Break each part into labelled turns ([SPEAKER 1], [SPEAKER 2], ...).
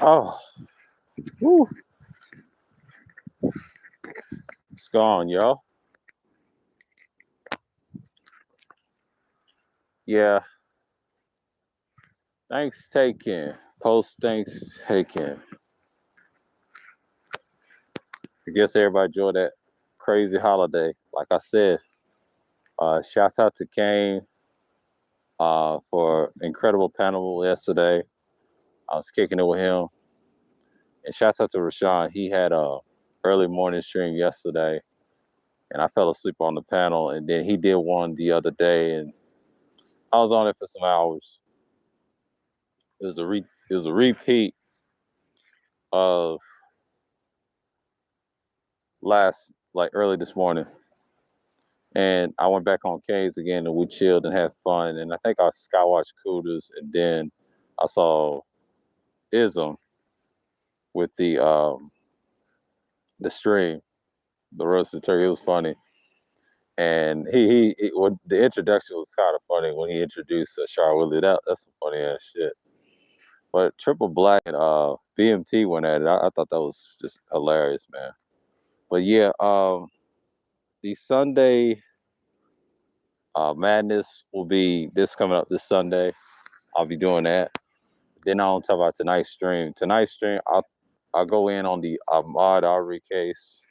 [SPEAKER 1] Oh, woo. It's gone, y'all. Yeah. Thankstaking. Post Thankstaking. I guess everybody enjoyed that crazy holiday. Like I said, shouts out to Kane for incredible panel yesterday. I was kicking it with him. And shouts out to Rashawn. He had a early morning stream yesterday, and I fell asleep on the panel. And then he did one the other day, and I was on it for some hours. It was a repeat of early this morning. And I went back on Canes again, and we chilled and had fun. And I think I skywatched Cooters, and then I saw Ism with the stream, the roasted turkey. It was funny, and when the introduction was kind of funny when he introduced Char Willie. That's some funny ass shit. But Triple Black and BMT went at it. I thought that was just hilarious, man. But yeah, the Sunday Madness will be this coming up this Sunday. I'll be doing that. Then I'll talk about tonight's stream. Tonight's stream, I'll go in on the Ahmaud Arbery case.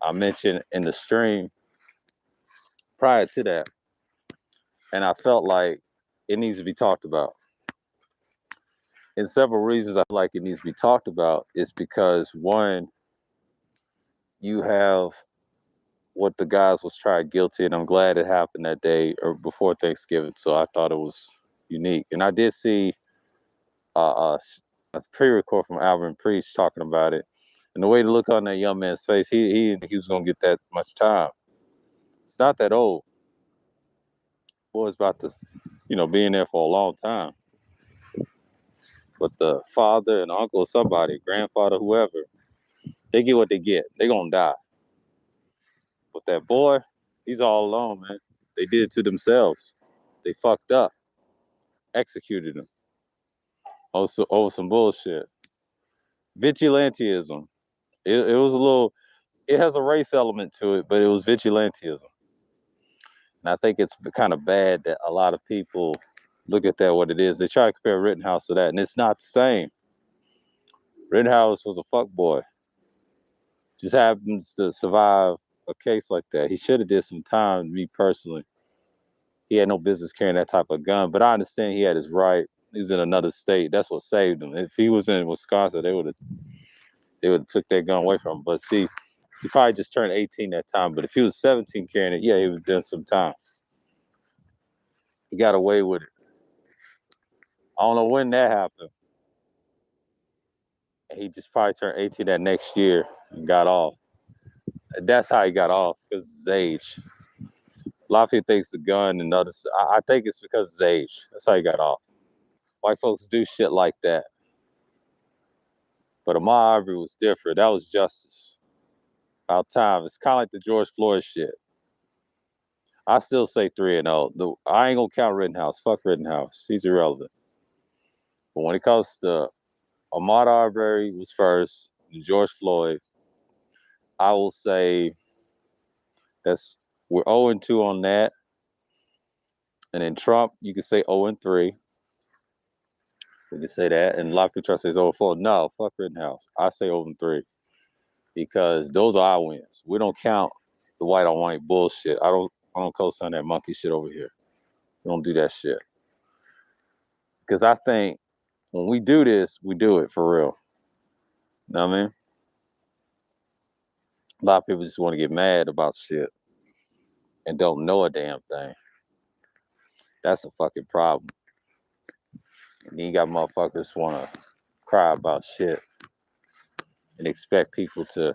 [SPEAKER 1] I mentioned in the stream prior to that, and I felt like it needs to be talked about. And several reasons I feel like it needs to be talked about is because one, you have what the guys was tried guilty, and I'm glad it happened that day or before Thanksgiving. So I thought it was unique, and I did see a pre-record from Alvin Priest talking about it, and the way to look on that young man's face, he was gonna get that much time. It's not that old. Boy's about to, being there for a long time. But the father and uncle, somebody, grandfather, whoever, they get what they get. They gonna die. But that boy, he's all alone, man. They did it to themselves. They fucked up, executed him over some bullshit. Vigilantism. It was a little. It has a race element to it, but it was vigilantism. And I think it's kind of bad that a lot of people look at that what it is. They try to compare Rittenhouse to that, and it's not the same. Rittenhouse was a fuckboy. Just happens to survive a case like that. He should have did some time, me personally. He had no business carrying that type of gun, but I understand he had his right. He was in another state. That's what saved him. If he was in Wisconsin, they would have took that gun away from him. But see, he probably just turned 18 that time. But if he was 17 carrying it, yeah, he would have done some time. He got away with it. I don't know when that happened. And he just probably turned 18 that next year and got off. And that's how he got off, because of his age. A lot of people think it's the gun and others. I think it's because of his age. That's how he got off. White folks do shit like that. But Ahmaud Arbery was different. That was justice. About time. It's kind of like the George Floyd shit. I still say 3-0. I ain't gonna count Rittenhouse. Fuck Rittenhouse. He's irrelevant. But when it comes to Ahmaud Arbery was first, and George Floyd, I will say we're 0-2 on that. And then Trump, you could say 0-3. We can say that. And a lot of people try to say it's 0-4. No, fuck Rittenhouse. I say 0-3. Because those are our wins. We don't count the white on white bullshit. I don't co-sign that monkey shit over here. We don't do that shit. Because I think when we do this, we do it for real. You know what I mean? A lot of people just want to get mad about shit and don't know a damn thing. That's a fucking problem. And you got motherfuckers want to cry about shit and expect people to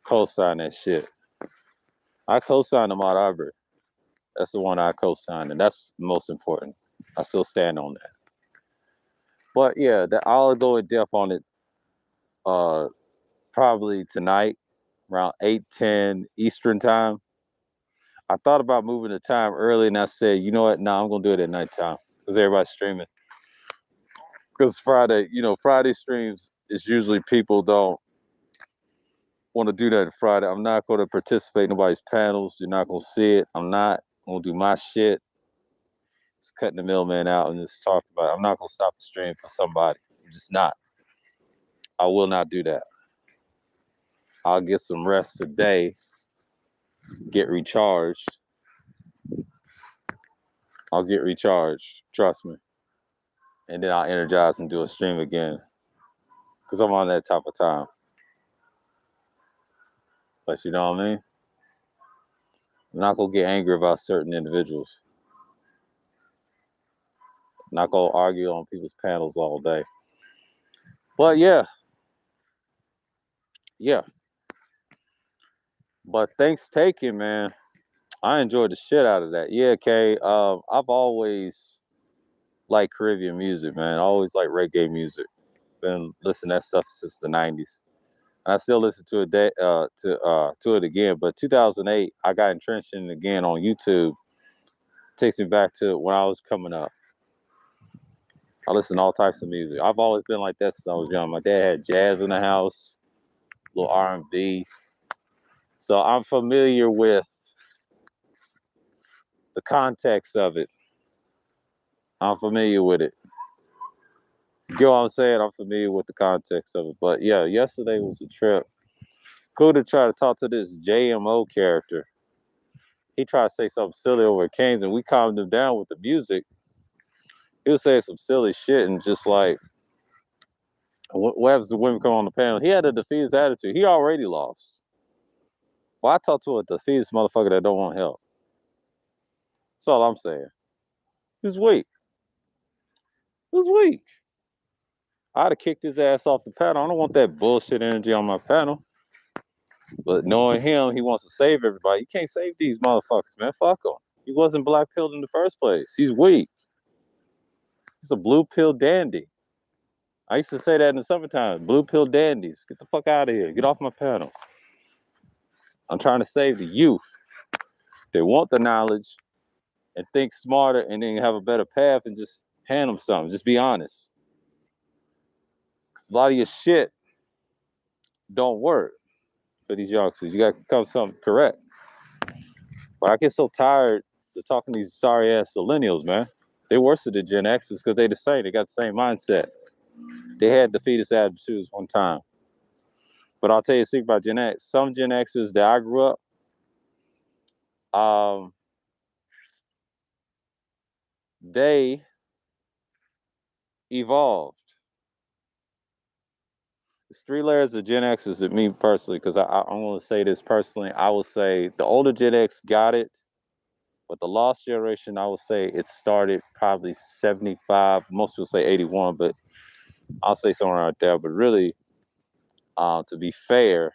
[SPEAKER 1] co-sign that shit. I co-signed Ahmaud Arbery. That's the one I co-signed, and that's the most important. I still stand on that. But yeah, I'll go in depth on it probably tonight around 8:10 Eastern time. I thought about moving the time early, and I said, you know what? No, I'm going to do it at nighttime because everybody's streaming. Because Friday, Friday streams is usually people don't want to do that Friday. I'm not going to participate in nobody's panels. You're not going to see it. I'm not going to do my shit. It's cutting the middleman out and just talk about it. I'm not going to stop the stream for somebody. I'm just not. I will not do that. I'll get some rest today, get recharged. I'll get recharged. Trust me. And then I'll energize and do a stream again. Because I'm on that type of time. But you know what I mean? I'm not going to get angry about certain individuals. I'm not going to argue on people's panels all day. But yeah. But Thankstaking, man, I enjoyed the shit out of that. Yeah, Kay. I've always liked Caribbean music, man. I always liked reggae music. Been listening to that stuff since the '90s. And I still listen to it again. But 2008, I got entrenched in it again on YouTube. Takes me back to when I was coming up. I listen to all types of music. I've always been like that since I was young. My dad had jazz in the house, a little R&B. So I'm familiar with the context of it. I'm familiar with it. You know what I'm saying? I'm familiar with the context of it. But yeah, yesterday was a trip. Cool to try to talk to this JMO character. He tried to say something silly over at Kings, and we calmed him down with the music. He was saying some silly shit, and just like, what happens when women come on the panel? He had a defeatist attitude. He already lost. Well, I talked to a defeatist motherfucker that don't want help. That's all I'm saying. He was weak. He was weak. I'd have kicked his ass off the panel. I don't want that bullshit energy on my panel. But knowing him, he wants to save everybody. You can't save these motherfuckers, man. Fuck him. He wasn't black pilled in the first place. He's weak. He's a blue pill dandy. I used to say that in the summertime. Blue pill dandies. Get the fuck out of here. Get off my panel. I'm trying to save the youth. They want the knowledge and think smarter and then have a better path and just hand them something. Just be honest. A lot of your shit don't work for these youngsters. You got to come something correct. But I get so tired of talking to these sorry ass millennials, man. They worse than the Gen Xers because they the same. They got the same mindset. They had defeatist attitudes one time. But I'll tell you a secret about Gen X. Some Gen Xers that I grew up, they evolved. There's 3 layers of Gen Xers that me personally, because I'm going to say this personally. I will say the older Gen X got it, but the lost generation, I will say it started probably 75. Most people say 81, but I'll say somewhere out there. But really, to be fair,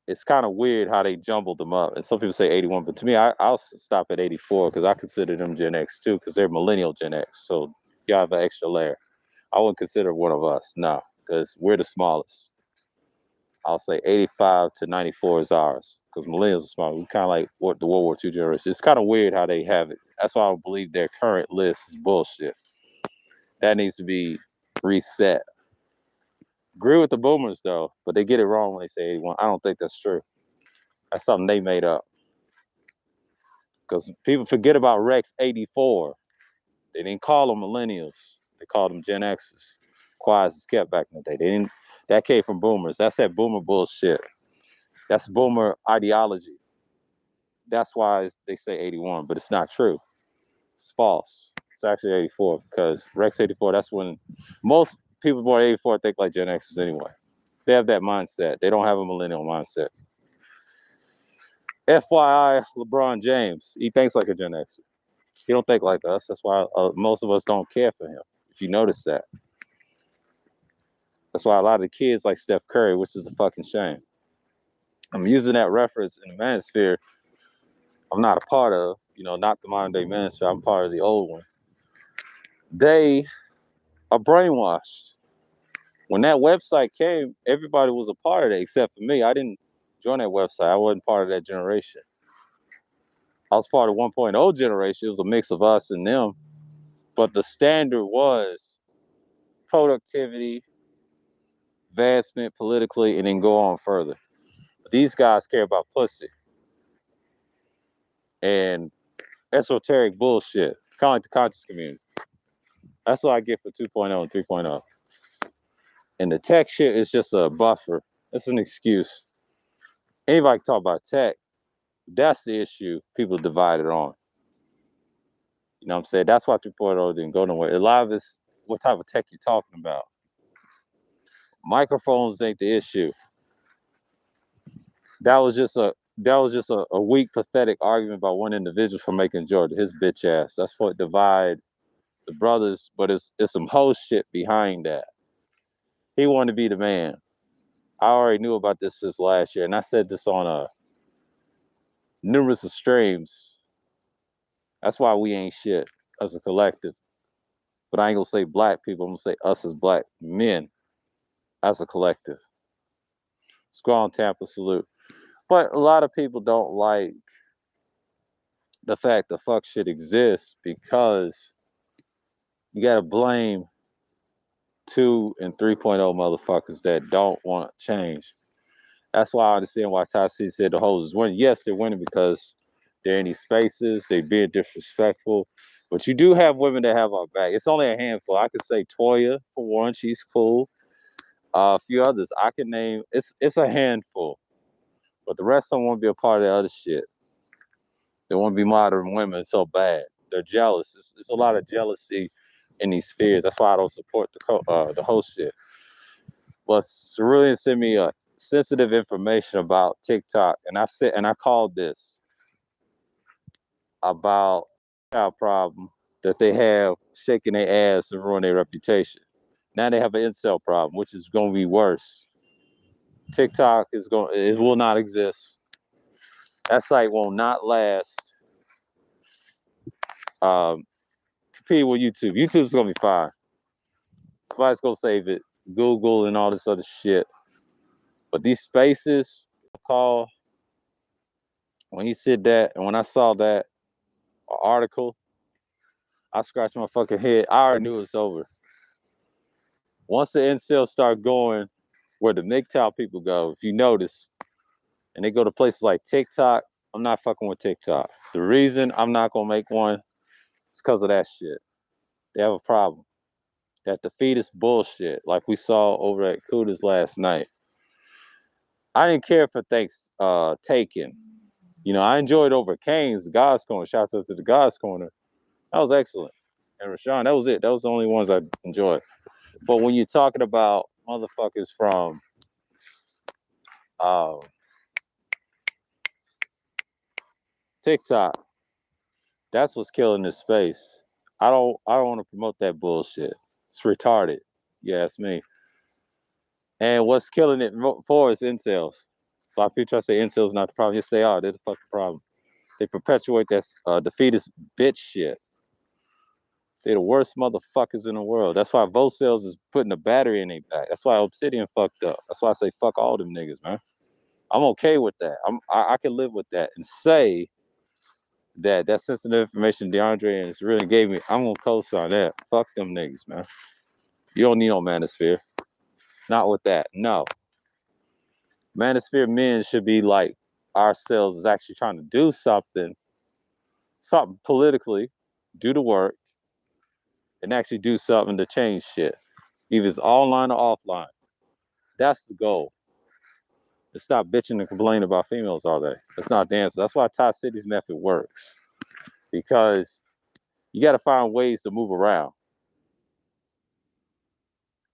[SPEAKER 1] it's kind of weird how they jumbled them up. And some people say 81, but to me, I'll stop at 84 because I consider them Gen X too, because they're millennial Gen X. So you have an extra layer. I wouldn't consider one of us, no, because we're the smallest. I'll say 85 to 94 is ours, because millennials are small. We kind of like what the World War II generation. It's kind of weird how they have it. That's why I believe their current list is bullshit. That needs to be reset. Agree with the boomers though, but they get it wrong when they say 81. I don't think that's true. That's something they made up. Because people forget about Rex 84. They didn't call them millennials. They called them Gen Xers. Quiet as kept back in the day. They didn't. That came from boomers. That's that boomer bullshit. That's boomer ideology. That's why they say 81, but it's not true. It's false. It's actually 84 because Rex 84, that's when most people born 84 think like Gen Xers anyway. They have that mindset. They don't have a millennial mindset. FYI, LeBron James, he thinks like a Gen Xer. He don't think like us. That's why most of us don't care for him, if you notice that. That's why a lot of the kids like Steph Curry, which is a fucking shame. I'm using that reference in the manosphere I'm not a part of, not the modern day manosphere. I'm part of the old one. They are brainwashed. When that website came, everybody was a part of it except for me. I didn't join that website. I wasn't part of that generation. I was part of 1.0 generation. It was a mix of us and them. But the standard was productivity, advancement politically, and then go on further. But these guys care about pussy and esoteric bullshit, kind of like the conscious community. That's what I get for 2.0 and 3.0. And the tech shit is just a buffer. It's an excuse. Anybody can talk about tech. That's the issue people divided on. You know what I'm saying? That's why 3.0 didn't go nowhere. A lot of it's what type of tech you're talking about. Microphones ain't the issue. That was just a weak, pathetic argument by one individual for making Georgia his bitch ass. That's what divide the brothers, but it's some whole shit behind that. He wanted to be the man. I already knew about this since last year, and I said this on numerous of streams. That's why we ain't shit as a collective. But I ain't gonna say black people. I'm gonna say us as black men as a collective. Squall and Tampa salute. But a lot of people don't like the fact that fuck shit exists because you gotta blame 2 and 3.0 motherfuckers that don't want change. That's why I understand why Tasi said the hoes is winning. Yes, they're winning because they're in these spaces, they being disrespectful. But you do have women that have our back. It's only a handful. I could say Toya, for one, she's cool. A few others I can name. It's a handful. But the rest of them won't be a part of the other shit. They want to be modern women so bad. They're jealous. It's a lot of jealousy in these spheres. That's why I don't support the whole shit. But Cerulean sent me a sensitive information about TikTok, and I called this about a problem that they have shaking their ass and ruin their reputation. Now they have an incel problem, which is going to be worse. TikTok it will not exist. That site will not last. Compete with YouTube. YouTube's gonna be fine. Somebody's gonna save it. Google and all this other shit. But these spaces, call when he said that, and when I saw that article, I scratched my fucking head. I already knew it's over. Once the incels start going where the MGTOW people go, if you notice, and they go to places like TikTok, I'm not fucking with TikTok. The reason I'm not gonna make one is because of that shit. They have a problem. That defeatist bullshit, like we saw over at Kuda's last night. I didn't care for Thankstaking. You know, I enjoyed over Kane's God's Corner. Shouts out to the God's Corner. That was excellent. And Rashawn, that was it. That was the only ones I enjoyed. But when you're talking about motherfuckers from TikTok, that's what's killing this space. I don't want to promote that bullshit. It's retarded. Yeah, it's me. And what's killing it for is incels. A lot of people try to say incels not the problem. Yes, they are. They're the fucking problem. They perpetuate that defeatist bitch shit. They're the worst motherfuckers in the world. That's why Vocels is putting a battery in their back. That's why Obsidian fucked up. That's why I say fuck all them niggas, man. I'm okay with that. I can live with that and say that sensitive information DeAndre and really gave me, I'm gonna co-sign that. Fuck them niggas, man. You don't need no manosphere. Not with that. No. Manosphere men should be like ourselves, is actually trying to do something politically, do the work, and actually do something to change shit. Either it's online or offline. That's the goal. To stop bitching and complaining about females all day. That's not the answer. That's why Ty City's method works. Because you got to find ways to move around.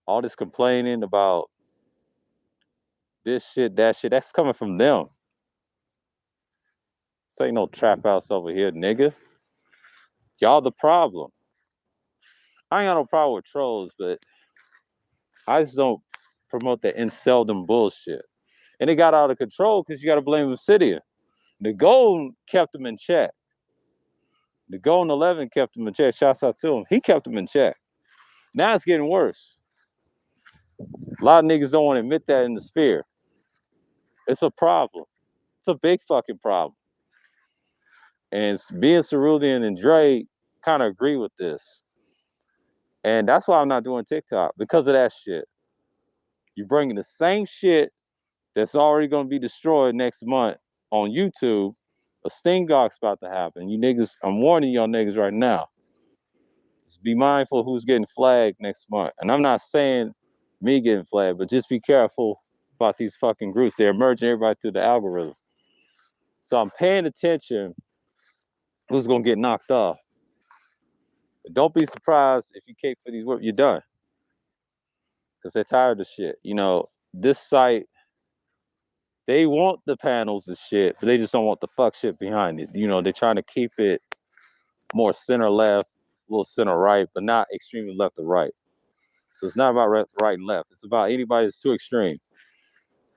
[SPEAKER 1] All this complaining about this shit, that shit, that's coming from them. This ain't no trap house over here, nigga. Y'all the problem. I ain't got no problem with trolls, but I just don't promote that inseldom bullshit. And it got out of control because you got to blame Obsidian. The goal kept him in check. The Golden 11 kept him in check. Shouts out to him. He kept him in check. Now it's getting worse. A lot of niggas don't want to admit that in the sphere. It's a problem. It's a big fucking problem. And being Cerulean and Dre kind of agree with this. And that's why I'm not doing TikTok, because of that shit. You're bringing the same shit that's already going to be destroyed next month on YouTube. A Stingok's about to happen. You niggas, I'm warning y'all niggas right now. Just be mindful who's getting flagged next month. And I'm not saying me getting flagged, but just be careful about these fucking groups. They're merging everybody through the algorithm. So I'm paying attention who's going to get knocked off. But don't be surprised if you cape for these work, you're done. Because they're tired of shit. You know, this site, they want the panels and shit, but they just don't want the fuck shit behind it. You know, they're trying to keep it more center left, a little center right, but not extremely left or right. So it's not about right and left. It's about anybody that's too extreme.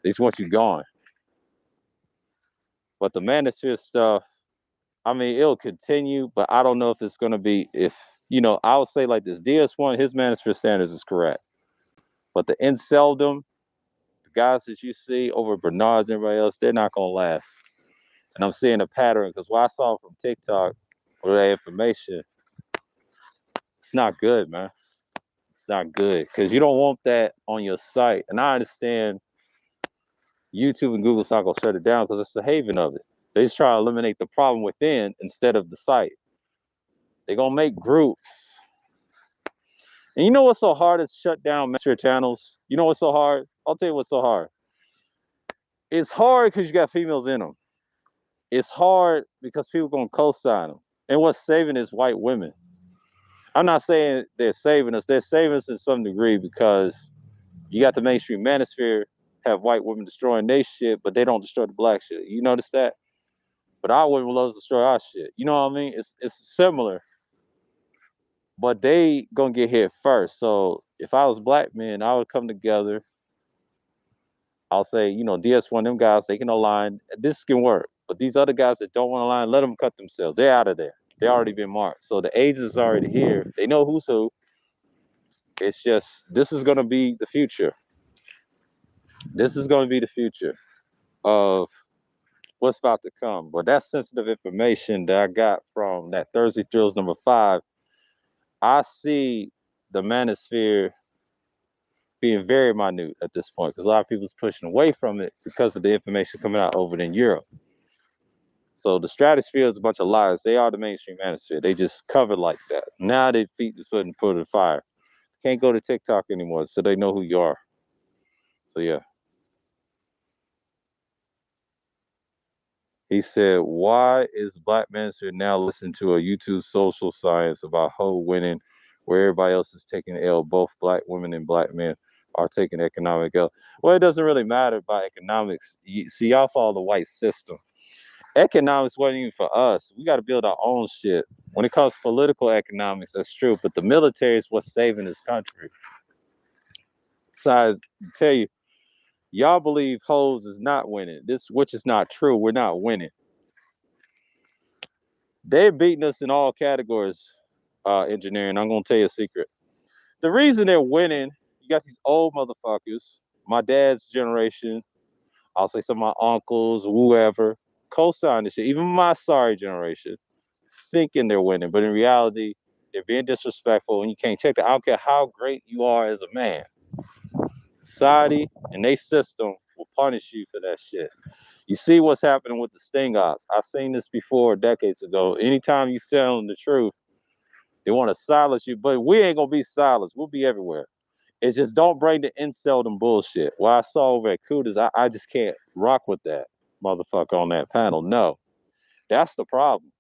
[SPEAKER 1] They just want you gone. But the manosphere stuff, I mean, it'll continue, but I don't know if it's going to be, if, you know, I would say like this, DS1, his manosphere standards is correct. But the inceldom, the guys that you see over Bernard's and everybody else, they're not going to last. And I'm seeing a pattern, because what I saw from TikTok or that information, it's not good, man. It's not good, because you don't want that on your site. And I understand YouTube and Google's not going to shut it down because it's the haven of it. They just try to eliminate the problem within instead of the site. They're going to make groups. And you know what's so hard is shut down master channels? You know what's so hard? I'll tell you what's so hard. It's hard because you got females in them. It's hard because people going to co-sign them. And what's saving is white women. I'm not saying they're saving us. They're saving us in some degree, because you got the mainstream manosphere have white women destroying their shit, but they don't destroy the black shit. You notice that? But our women love to destroy our shit. You know what I mean? It's similar, but they gonna get hit first. So if I was black men, I would come together. I'll say, you know, DS1, them guys, they can align. This can work. But these other guys that don't want to align, let them cut themselves. They're out of there. They already been marked. So the agents are already here. They know who's who. It's just, this is gonna be the future. This is gonna be the future of what's about to come. But that sensitive information that I got from that Thursday Thrills #5, I see the manosphere being very minute at this point, because a lot of people's pushing away from it because of the information coming out over in Europe. So the stratosphere is a bunch of lies. They are the mainstream manosphere. They just cover like that. Now their feet just put in the fire. Can't go to TikTok anymore, so they know who you are. So yeah. He said, why is Black Manosphere now listening to a YouTube social science about hoe winning, where everybody else is taking L? Both black women and black men are taking economic L. Well, it doesn't really matter about economics. See, y'all follow the white system. Economics wasn't even for us. We got to build our own shit. When it comes to political economics, that's true. But the military is what's saving this country. So I tell you, y'all believe hoes is not winning. Which is not true. We're not winning. They're beating us in all categories, engineering. I'm gonna tell you a secret. The reason they're winning, you got these old motherfuckers, my dad's generation, I'll say some of my uncles, whoever, co-sign this shit. Even my sorry generation, thinking they're winning, but in reality, they're being disrespectful, and you can't check that. I don't care how great you are as a man. Society and they system will punish you for that shit. You see what's happening with the sting ops. I've seen this before decades ago. Anytime you tell the truth, they want to silence you, but we ain't gonna be silenced. We'll be everywhere. It's just don't bring the inseldom bullshit. What I saw over at Kudas, I just can't rock with that motherfucker on that panel. No, that's the problem.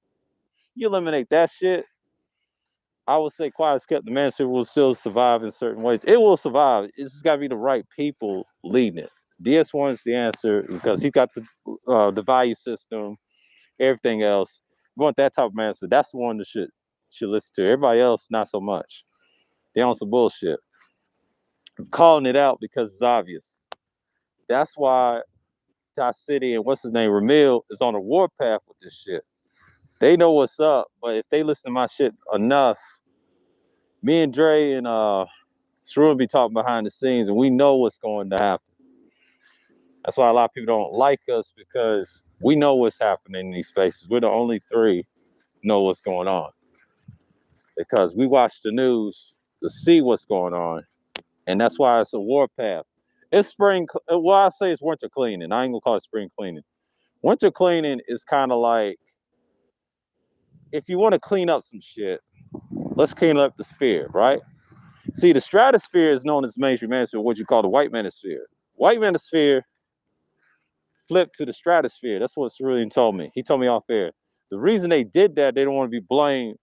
[SPEAKER 1] You eliminate that shit, I would say quiet as kept, the manosphere will still survive in certain ways. It will survive. It's just got to be the right people leading it. DS1 is the answer because he's got the value system, everything else. We want that type of manosphere. That's the one that should listen to. Everybody else, not so much. They on some bullshit. I'm calling it out because it's obvious. That's why Ty City and what's his name, Ramil, is on a warpath with this shit. They know what's up, but if they listen to my shit enough, me and Dre and Sru be talking behind the scenes, and we know what's going to happen. That's why a lot of people don't like us, because we know what's happening in these spaces. We're the only three know what's going on, because we watch the news to see what's going on. And that's why it's a warpath. It's spring. Well, I say it's winter cleaning. I ain't gonna call it spring cleaning. Winter cleaning is kind of like, if you want to clean up some shit, let's clean up the sphere, right? See, the stratosphere is known as mainstream manosphere, what you call the white manosphere. White manosphere flipped to the stratosphere. That's what Cerulean told me. He told me off air. The reason they did that, they don't want to be blamed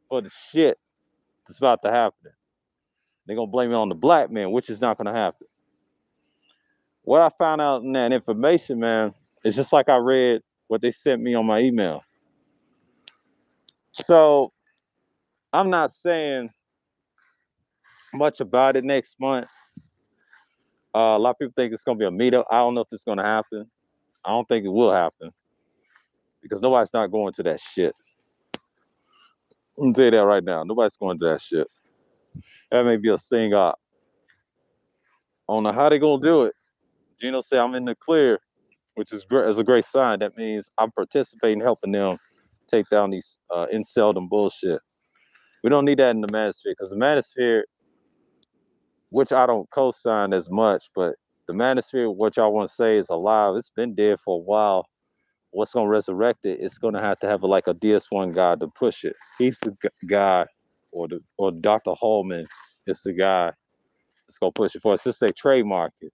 [SPEAKER 1] for the shit that's about to happen. They're gonna blame it on the black man, which is not gonna happen. What I found out in that information, man, is just like I read what they sent me on my email. So I'm not saying much about it next month. A lot of people think it's gonna be a meetup. I don't know if it's gonna happen. I don't think it will happen because nobody's not going to that shit. I'm gonna tell you that right now. Nobody's going to that shit. That may be a sting up. I don't know how they're gonna do it. Gino said I'm in the clear, which is great. Is a great sign. That means I'm participating, helping them take down these incel and bullshit. We don't need that in the manosphere because the manosphere, which I don't co-sign as much, but the manosphere, what y'all want to say is alive. It's been dead for a while. What's gonna resurrect it? It's gonna have to have like a DS1 guy to push it. He's the guy, or Dr. Holman is the guy that's gonna push it for us. Since they trademark it,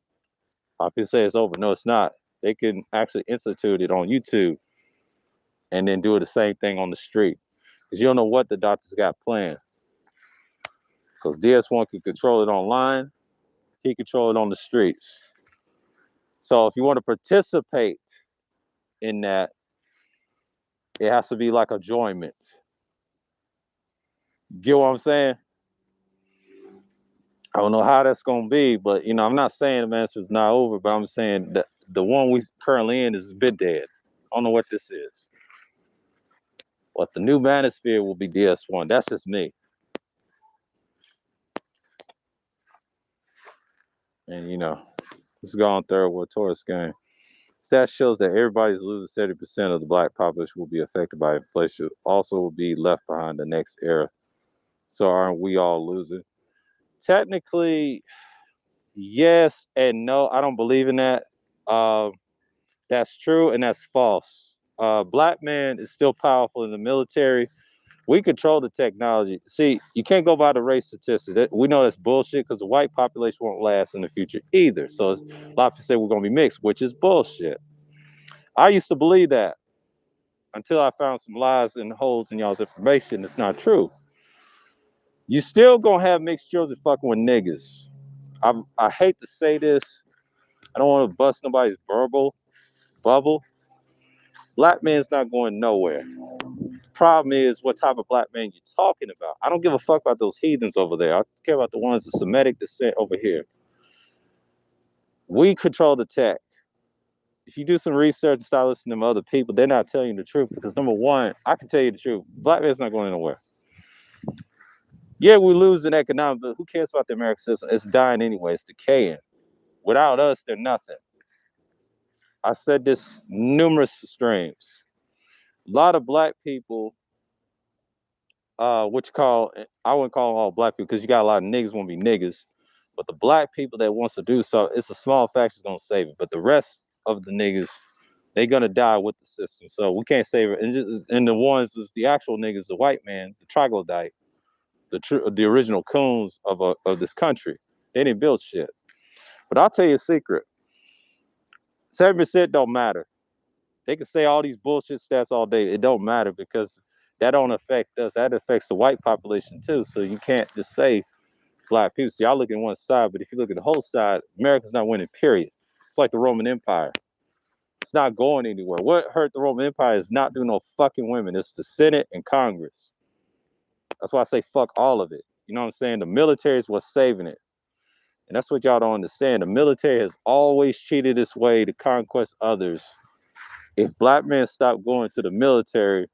[SPEAKER 1] people say it's over. No, it's not. They can actually institute it on YouTube and then do the same thing on the street. Because you don't know what the doctors got planned. Because DS1 can control it online, he control it on the streets. So if you want to participate in that, it has to be like a joinment. Get what I'm saying? I don't know how that's gonna be, but I'm not saying the master's not over, but I'm saying that the one we currently in is a bit dead. I don't know what this is. But the new manosphere will be DS1. That's just me. And it's gone third with Taurus game. Stat shows that everybody's losing 70% of the black population will be affected by inflation. Also will be left behind the next era. So aren't we all losing? Technically, yes and no. I don't believe in that. That's true and that's false. Black man is still powerful in the military. We control the technology. See, you can't go by the race statistics. We know that's bullshit because the white population won't last in the future either. So a lot of people say we're going to be mixed, which is bullshit. I used to believe that until I found some lies and holes in y'all's information. It's not true. You still going to have mixed children fucking with niggas. I hate to say this. I don't want to bust nobody's verbal bubble. Black man's not going nowhere. Problem is what type of black man you're talking about. I don't give a fuck about those heathens over there. I care about the ones of Semitic descent over here. We control the tech. If you do some research and start listening to other people, they're not telling you the truth because number one, I can tell you the truth. Black man's not going anywhere. Yeah, we're losing economic, but who cares about the American system? It's dying anyway. It's decaying. Without us, they're nothing. I said this numerous streams. A lot of black people, I wouldn't call them all black people because you got a lot of niggas want to be niggas. But the black people that wants to do so, it's a small faction gonna save it. But the rest of the niggas, they gonna die with the system. So we can't save it. And the ones is the actual niggas, the white man, the troglodyte, the original coons of this country. They didn't build shit. But I'll tell you a secret. 7% don't matter. They can say all these bullshit stats all day. It don't matter because that don't affect us. That affects the white population too. So you can't just say black people. So y'all look at one side, but if you look at the whole side, America's not winning, period. It's like the Roman Empire. It's not going anywhere. What hurt the Roman Empire is not doing no fucking women. It's the Senate and Congress. That's why I say fuck all of it. You know what I'm saying? The military is what's saving it. And that's what y'all don't understand. The military has always cheated this way to conquest others. If black men stop going to the military,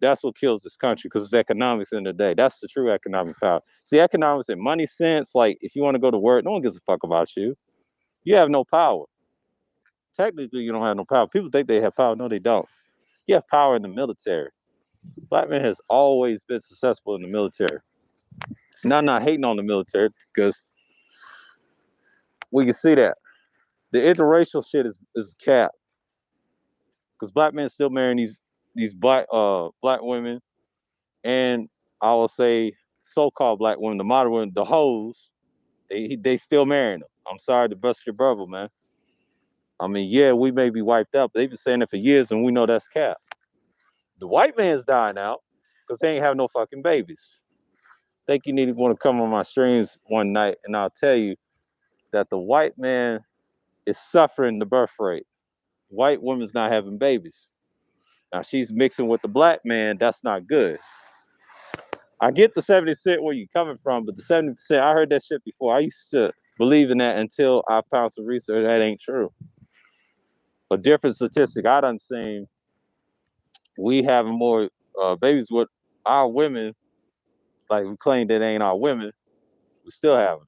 [SPEAKER 1] that's what kills this country because it's economics in the day. That's the true economic power. See, economics in money sense, like if you want to go to work, no one gives a fuck about you. You have no power. Technically, you don't have no power. People think they have power. No, they don't. You have power in the military. Black man has always been successful in the military. Not hating on the military because we can see that the interracial shit is cap because black men still marrying these black women, and I will say so-called black women, the modern women, the hoes, they still marrying them. I'm sorry to bust your bubble, man. I mean, yeah, we may be wiped out, but they've been saying it for years, and we know that's cap. The white man's dying out because they ain't have no fucking babies. Think you need to want to come on my streams one night, and I'll tell you that the white man is suffering the birth rate. White woman's not having babies. Now she's mixing with the black man. That's not good. I get the 70% where you're coming from, but the 70%, I heard that shit before. I used to believe in that until I found some research that ain't true. A different statistic I done seen, we having more babies with our women, like we claim that ain't our women, we still have them.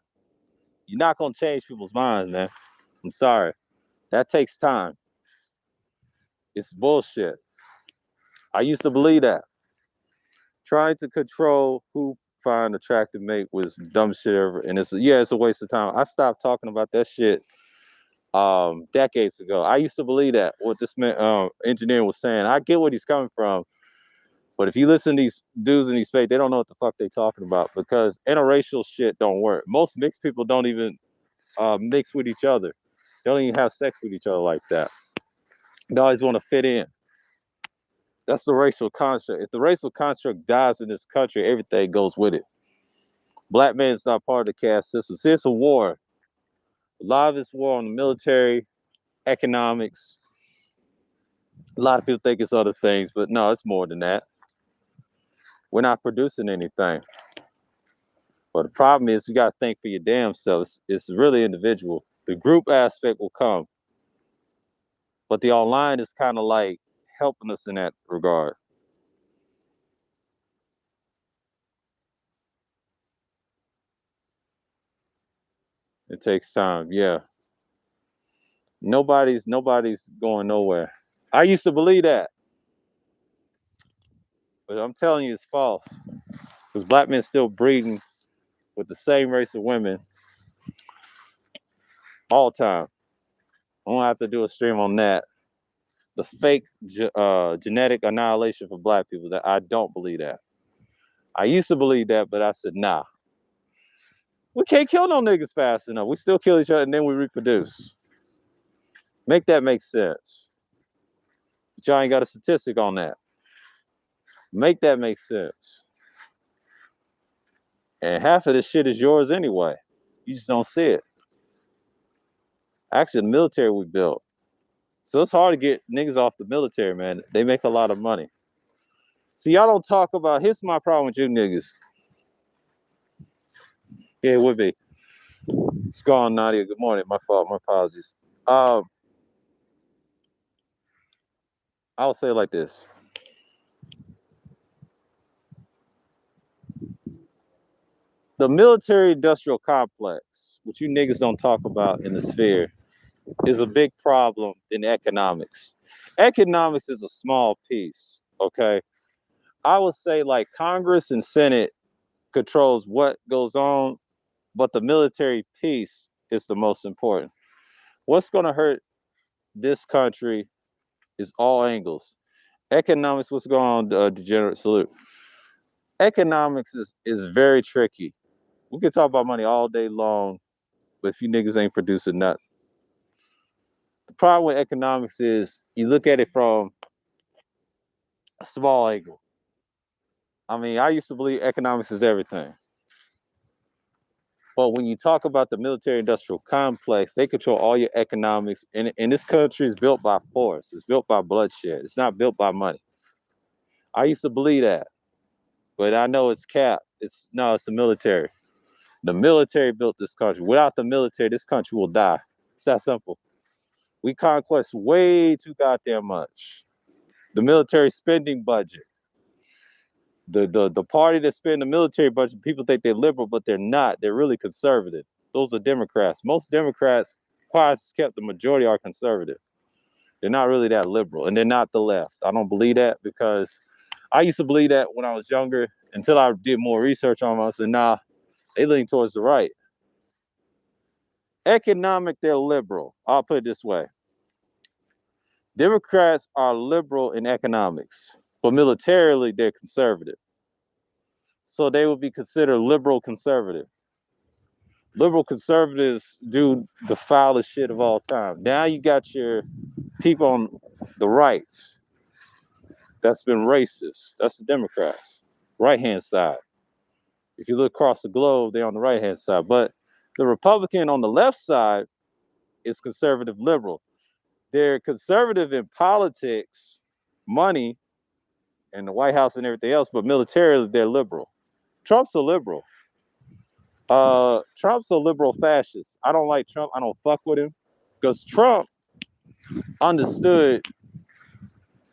[SPEAKER 1] You're not gonna change people's minds, man. I'm sorry. That takes time. It's bullshit. I used to believe that. Trying to control who find attractive mate was dumb shit ever, and it's a waste of time. I stopped talking about that shit decades ago. I used to believe that what this man engineer was saying. I get what he's coming from, but if you listen to these dudes in these space, they don't know what the fuck they talking about because interracial shit don't work. Most mixed people don't even mix with each other. They don't even have sex with each other like that. They always want to fit in. That's the racial construct. If the racial construct dies in this country, everything goes with it. Black man's not part of the caste system. See, it's a war. A lot of this war on the military, economics. A lot of people think it's other things, but no, it's more than that. We're not producing anything. But the problem is you got to think for your damn self. It's really individual. The group aspect will come. But the online is kind of like helping us in that regard. It takes time, yeah. Nobody's going nowhere. I used to believe that, but I'm telling you, it's false. Because black men still breeding with the same race of women all the time. I don't have to do a stream on that. The fake genetic annihilation for black people. That I don't believe that. I used to believe that, but I said, nah. We can't kill no niggas fast enough. We still kill each other and then we reproduce. Make that make sense. But y'all ain't got a statistic on that. Make that make sense. And half of this shit is yours anyway. You just don't see it. Actually, the military we built. So it's hard to get niggas off the military, man. They make a lot of money. See, y'all don't talk about, here's my problem with you niggas. Yeah, it would be. It's gone, Nadia. Good morning. My fault. My apologies. I'll say it like this. The military industrial complex, which you niggas don't talk about in the sphere, is a big problem in economics. Economics is a small piece, okay? I would say like Congress and Senate controls what goes on, but the military piece is the most important. What's going to hurt this country is all angles. Economics, what's going on, degenerate salute. Economics is very tricky. We can talk about money all day long, but if you niggas ain't producing nothing. The problem with economics is you look at it from a small angle. I mean, I used to believe economics is everything. But when you talk about the military industrial complex, they control all your economics. And this country is built by force. It's built by bloodshed. It's not built by money. I used to believe that. But I know it's cap. It's the military. The military built this country. Without the military, this country will die. It's that simple. We conquest way too goddamn much. The military spending budget. The party that spend the military budget, people think they're liberal, but they're not. They're really conservative. Those are Democrats. Most Democrats, quiet as kept, the majority are conservative. They're not really that liberal, and they're not the left. I don't believe that because I used to believe that when I was younger until I did more research on it. I said, nah, They lean towards the right. Economic, they're liberal. I'll put it this way. Democrats are liberal in economics, but militarily they're conservative. So they would be considered liberal conservative. Liberal conservatives do the foulest shit of all time. Now you got your people on the right that's been racist. That's the Democrats, right hand side. If you look across the globe, they're on the right hand side. But the Republican on the left side is conservative liberal. They're conservative in politics, money, and the White House and everything else, but militarily they're liberal. Trump's a liberal. Trump's a liberal fascist. I don't like Trump. I don't fuck with him because Trump understood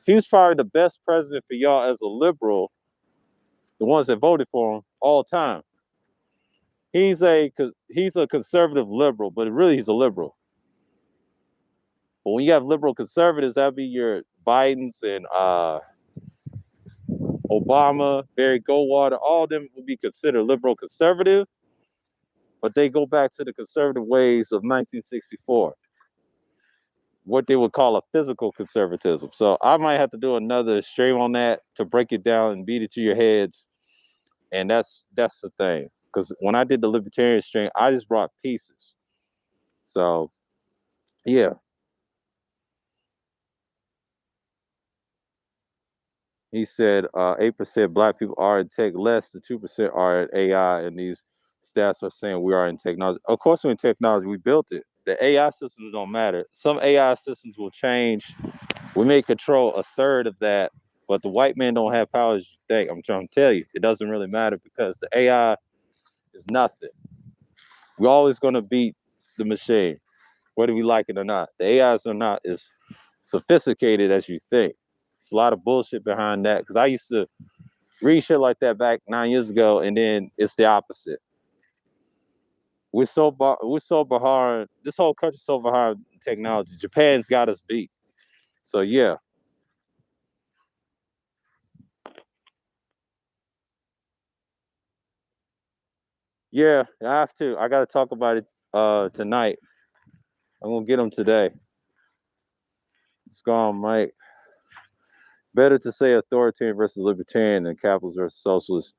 [SPEAKER 1] he's probably the best president for y'all as a liberal, the ones that voted for him all time. He's a conservative liberal, but really he's a liberal. But when you have liberal conservatives, that'd be your Bidens and Obama, Barry Goldwater. All of them would be considered liberal conservative, but they go back to the conservative ways of 1964, what they would call a physical conservatism. So I might have to do another stream on that to break it down and beat it to your heads. And that's the thing. Because when I did the libertarian stream, I just brought pieces. So yeah. He said 8% black people are in tech, less than 2% are in AI, and these stats are saying we are in technology. Of course we're in technology, we built it. The AI systems don't matter. Some AI systems will change. We may control a third of that, but the white man don't have power as you think. I'm trying to tell you, it doesn't really matter because the AI is nothing. We're always going to beat the machine, whether we like it or not. The AIs are not as sophisticated as you think. It's a lot of bullshit behind that because I used to read shit like that back 9 years ago, and then it's the opposite. We're so behind. This whole country's so behind technology. Japan's got us beat. So yeah. Yeah, I have to. I got to talk about it tonight. I'm gonna get them today. It's gone, Mike. Better to say authoritarian versus libertarian than capitalist versus socialist.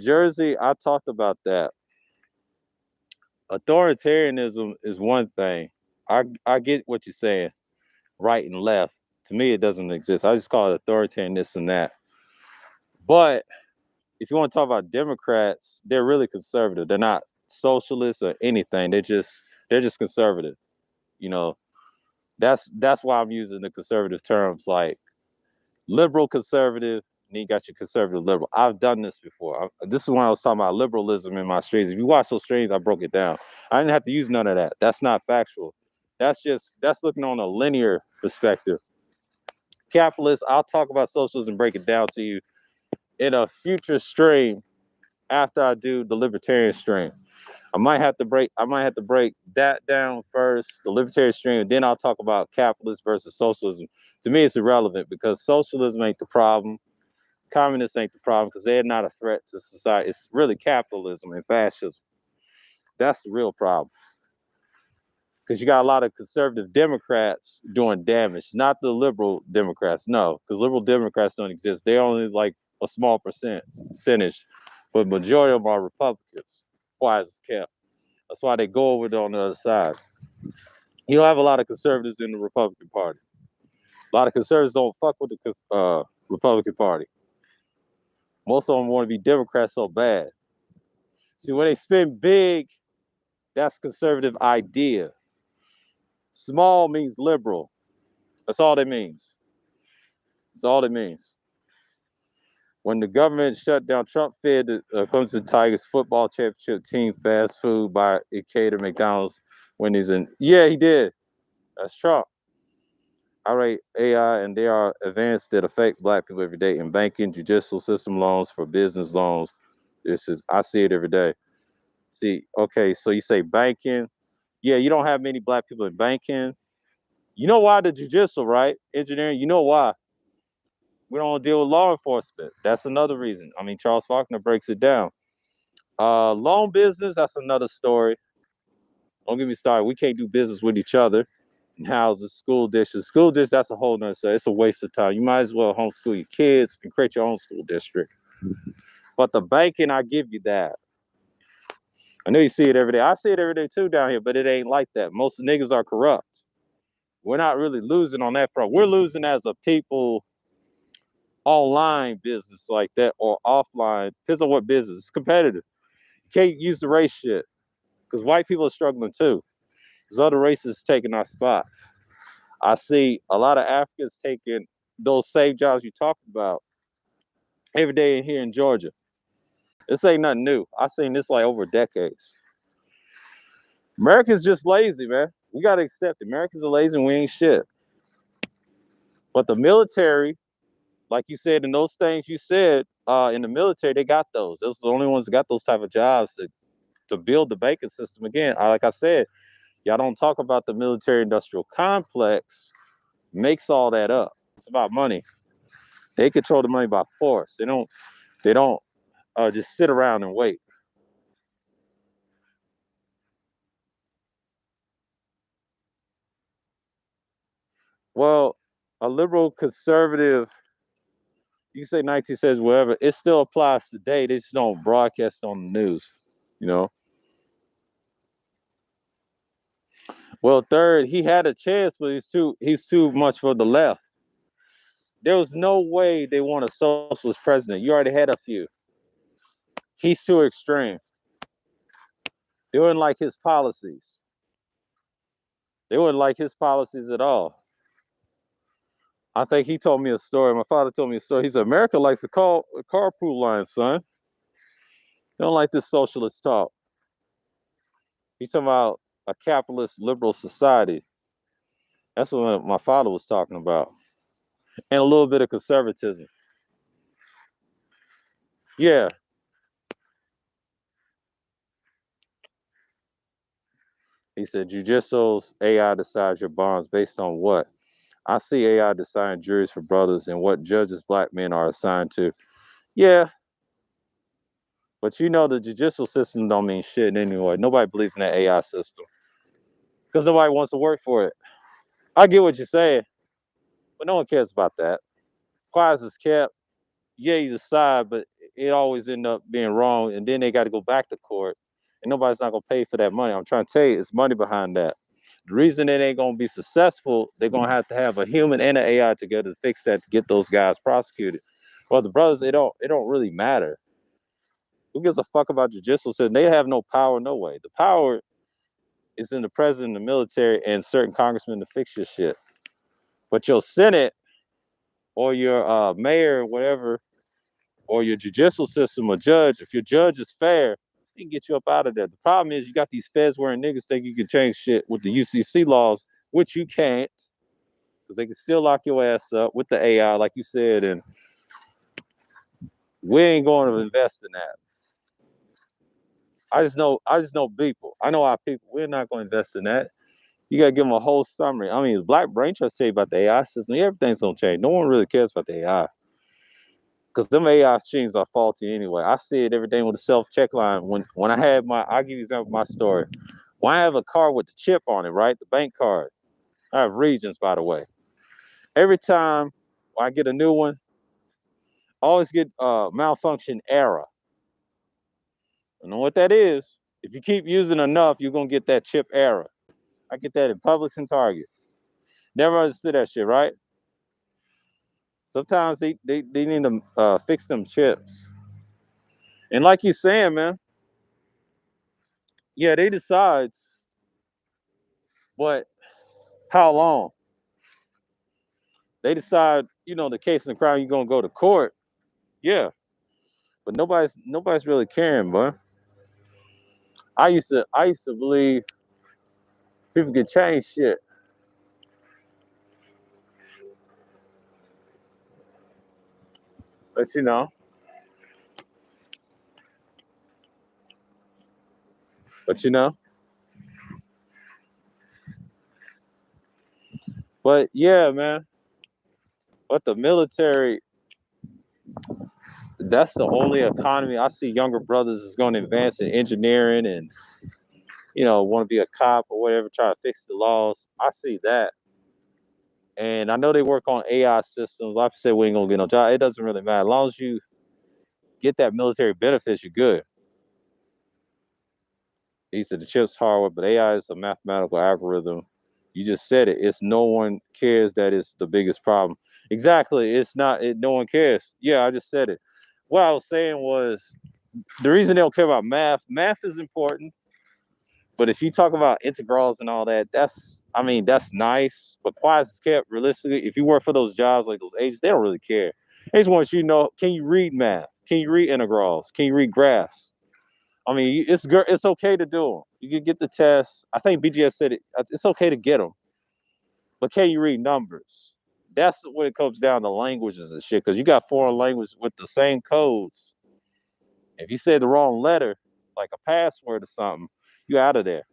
[SPEAKER 1] Jersey, I talked about that. Authoritarianism is one thing. I get what you're saying, right and left. To me, it doesn't exist. I just call it authoritarian this and that. But if you want to talk about Democrats, they're really conservative. They're not socialists or anything. They're just conservative. You know, that's why I'm using the conservative terms like liberal conservative, and then you got your conservative liberal. I've done this before. This is when I was talking about liberalism in my streams. If you watch those streams, I broke it down. I didn't have to use none of that. That's not factual. That's looking on a linear perspective. Capitalist, I'll talk about socialism, break it down to you in a future stream after I do the libertarian stream. I might have to break that down first, the libertarian stream, and then I'll talk about capitalist versus socialism. To me, it's irrelevant because socialism ain't the problem. Communists ain't the problem because they're not a threat to society. It's really capitalism and fascism. That's the real problem. Because you got a lot of conservative Democrats doing damage, not the liberal Democrats. No, because liberal Democrats don't exist. They're only like a small percentage, but majority of them are Republicans. Quiet as kept. That's why they go over on the other side. You don't have a lot of conservatives in the Republican Party. A lot of conservatives don't fuck with the Republican Party. Most of them want to be Democrats so bad. See, when they spend big, that's conservative idea. Small means liberal. That's all that means. That's all it means. When the government shut down, Trump fed the Clemson Tigers football championship team fast food by cater McDonald's when he's in. Yeah, he did. That's Trump. I rate AI, and they are advanced that affect black people every day in banking, judicial system loans, for business loans. I see it every day. See, okay, so you say banking. Yeah, you don't have many black people in banking. You know why? The judicial, right? Engineering, you know why? We don't deal with law enforcement. That's another reason. I mean, Charles Faulkner breaks it down. Loan business, that's another story. Don't get me started. We can't do business with each other. And houses, school districts. School district, that's a whole nother story. It's a waste of time. You might as well homeschool your kids and create your own school district. But the banking, I give you that. I know you see it every day. I see it every day too down here, but it ain't like that. Most niggas are corrupt. We're not really losing on that front. We're losing as a people online business like that or offline. Depends on what business. It's competitive. You can't use the race shit because white people are struggling too. There's other races taking our spots. I see a lot of Africans taking those same jobs you talked about every day in here in Georgia. This ain't nothing new. I've seen this like over decades. Americans just lazy, man. We gotta accept it. Americans are lazy and we ain't shit. But the military, like you said, in those things you said, in the military, they got those. Those are the only ones that got those type of jobs to build the banking system again. Like I said, y'all don't talk about the military industrial complex makes all that up. It's about money. They control the money by force. They don't just sit around and wait. Well, a liberal conservative, you say 19 says whatever, it still applies today. They just don't broadcast on the news, you know. Well, third, he had a chance, but he's too much for the left. There was no way they want a socialist president. You already had a few. He's too extreme. They wouldn't like his policies. They wouldn't like his policies at all. I think he told me a story. My father told me a story. He said, America likes a carpool line, son. They don't like this socialist talk. He's talking about a capitalist liberal society. That's what my father was talking about. And a little bit of conservatism. Yeah. He said, Judicial's AI decides your bonds based on what? I see AI deciding juries for brothers and what judges black men are assigned to. Yeah, but you know the judicial system don't mean shit anyway. Nobody believes in that AI system because nobody wants to work for it. I get what you're saying, but no one cares about that. Quiet is kept. Yeah, you decide, but it always end up being wrong, and then they got to go back to court, and nobody's not gonna pay for that money. I'm trying to tell you, it's money behind that. The reason it ain't gonna be successful, they're gonna have a human and an AI together to fix that to get those guys prosecuted. Well, the brothers, it don't really matter. Who gives a fuck about judicial system? They have no power, no way. The power is in the president, the military, and certain congressmen to fix your shit. But your Senate or your mayor, or whatever, or your judicial system or judge, if your judge is fair, he can get you up out of there. The problem is you got these feds wearing niggas think you can change shit with the UCC laws, which you can't, because they can still lock your ass up with the AI, like you said, and we ain't going to invest in that. I just know people. I know our people. We're not going to invest in that. You gotta give them a whole summary. I mean, Black Brain Trust tell you about the AI system. Everything's gonna change. No one really cares about the AI because them AI machines are faulty anyway. I see it every day with the self check line. When I had I'll give you an example of my story. When I have a card with the chip on it, right, the bank card. I have Regions, by the way. Every time I get a new one, I always get malfunction error. You know what that is? If you keep using enough, you're gonna get that chip error. I get that in Publix and Target. Never understood that shit, right? Sometimes they need to fix them chips. And like you're saying, man, yeah, they decides, but how long? They decide, the case and the crime, you're gonna go to court. Yeah. But nobody's really caring, bro. I used to believe people could change shit. But but you know, but yeah, man. But the military, that's the only economy I see younger brothers is going to advance in engineering and, want to be a cop or whatever, try to fix the laws. I see that. And I know they work on AI systems. Like I said, we ain't going to get no job. It doesn't really matter. As long as you get that military benefits, you're good. He said the chip's hardware, but AI is a mathematical algorithm. You just said it. It's no one cares that it's the biggest problem. Exactly. It's not. No one cares. Yeah, I just said it. What I was saying was the reason they don't care about math. Math is important, but if you talk about integrals and all that, that's nice. But quiet is kept. Realistically, if you work for those jobs like those agents, they don't really care. They just want you to know: can you read math? Can you read integrals? Can you read graphs? I mean, it's okay to do them. You can get the test. I think BGS said it. It's okay to get them, but can you read numbers? That's when it comes down to languages and shit. Because you got foreign language with the same codes. If you say the wrong letter, like a password or something, you out of there.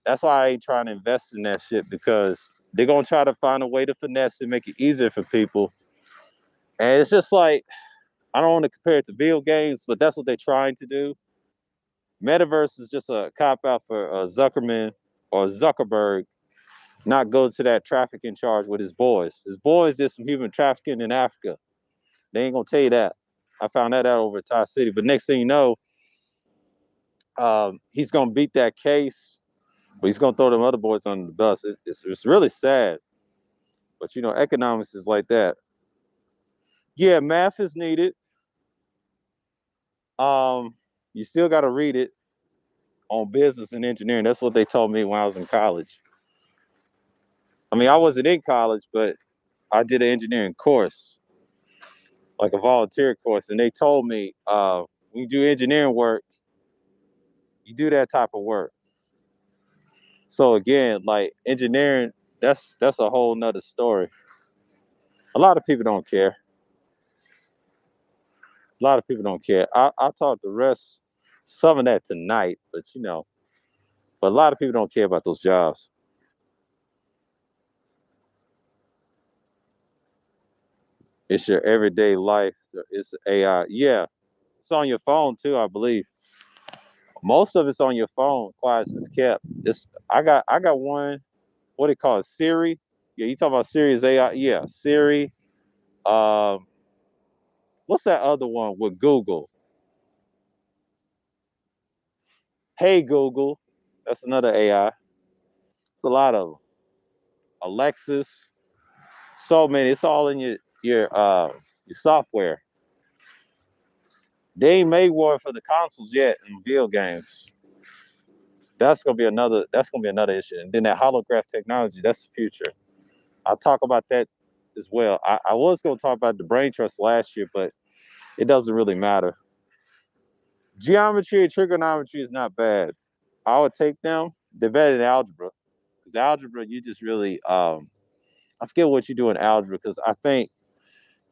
[SPEAKER 1] That's why I ain't trying to invest in that shit, because they're gonna try to find a way to finesse it, make it easier for people. And it's just like, I don't want to compare it to video games, but that's what they're trying to do. Metaverse is just a cop out for Zuckerman or Zuckerberg not go to that trafficking charge with his boys. His boys did some human trafficking in Africa. They ain't gonna tell you that. I found that out over at Thai City. But next thing you know, he's gonna beat that case, but he's gonna throw them other boys under the bus. It's really sad. But economics is like that. Yeah, math is needed. You still gotta read it on business and engineering. That's what they told me when I was in college. I mean, I wasn't in college, but I did an engineering course, like a volunteer course, and they told me when you do engineering work, you do that type of work. So again, like engineering, that's a whole nother story. A lot of people don't care. A lot of people don't care. I'll talk the rest, some of that tonight, but a lot of people don't care about those jobs. It's your everyday life. It's AI. Yeah, it's on your phone too, I believe. Most of it's on your phone. Quiet is kept. I got one. What they call it, Siri? Yeah, you talking about Siri's AI? Yeah, Siri. Um, what's that other one with Google? Hey Google. That's another AI. It's a lot of them. Alexis. So many. It's all in your software. They ain't made one for the consoles yet in video games. That's gonna be another. That's gonna be another issue. And then that holograph technology. That's the future. I'll talk about that as well. I was gonna talk about the brain trust last year, but it doesn't really matter. Geometry and trigonometry is not bad. I would take them. They're better than algebra, because algebra you just really I forget what you do in algebra, because I think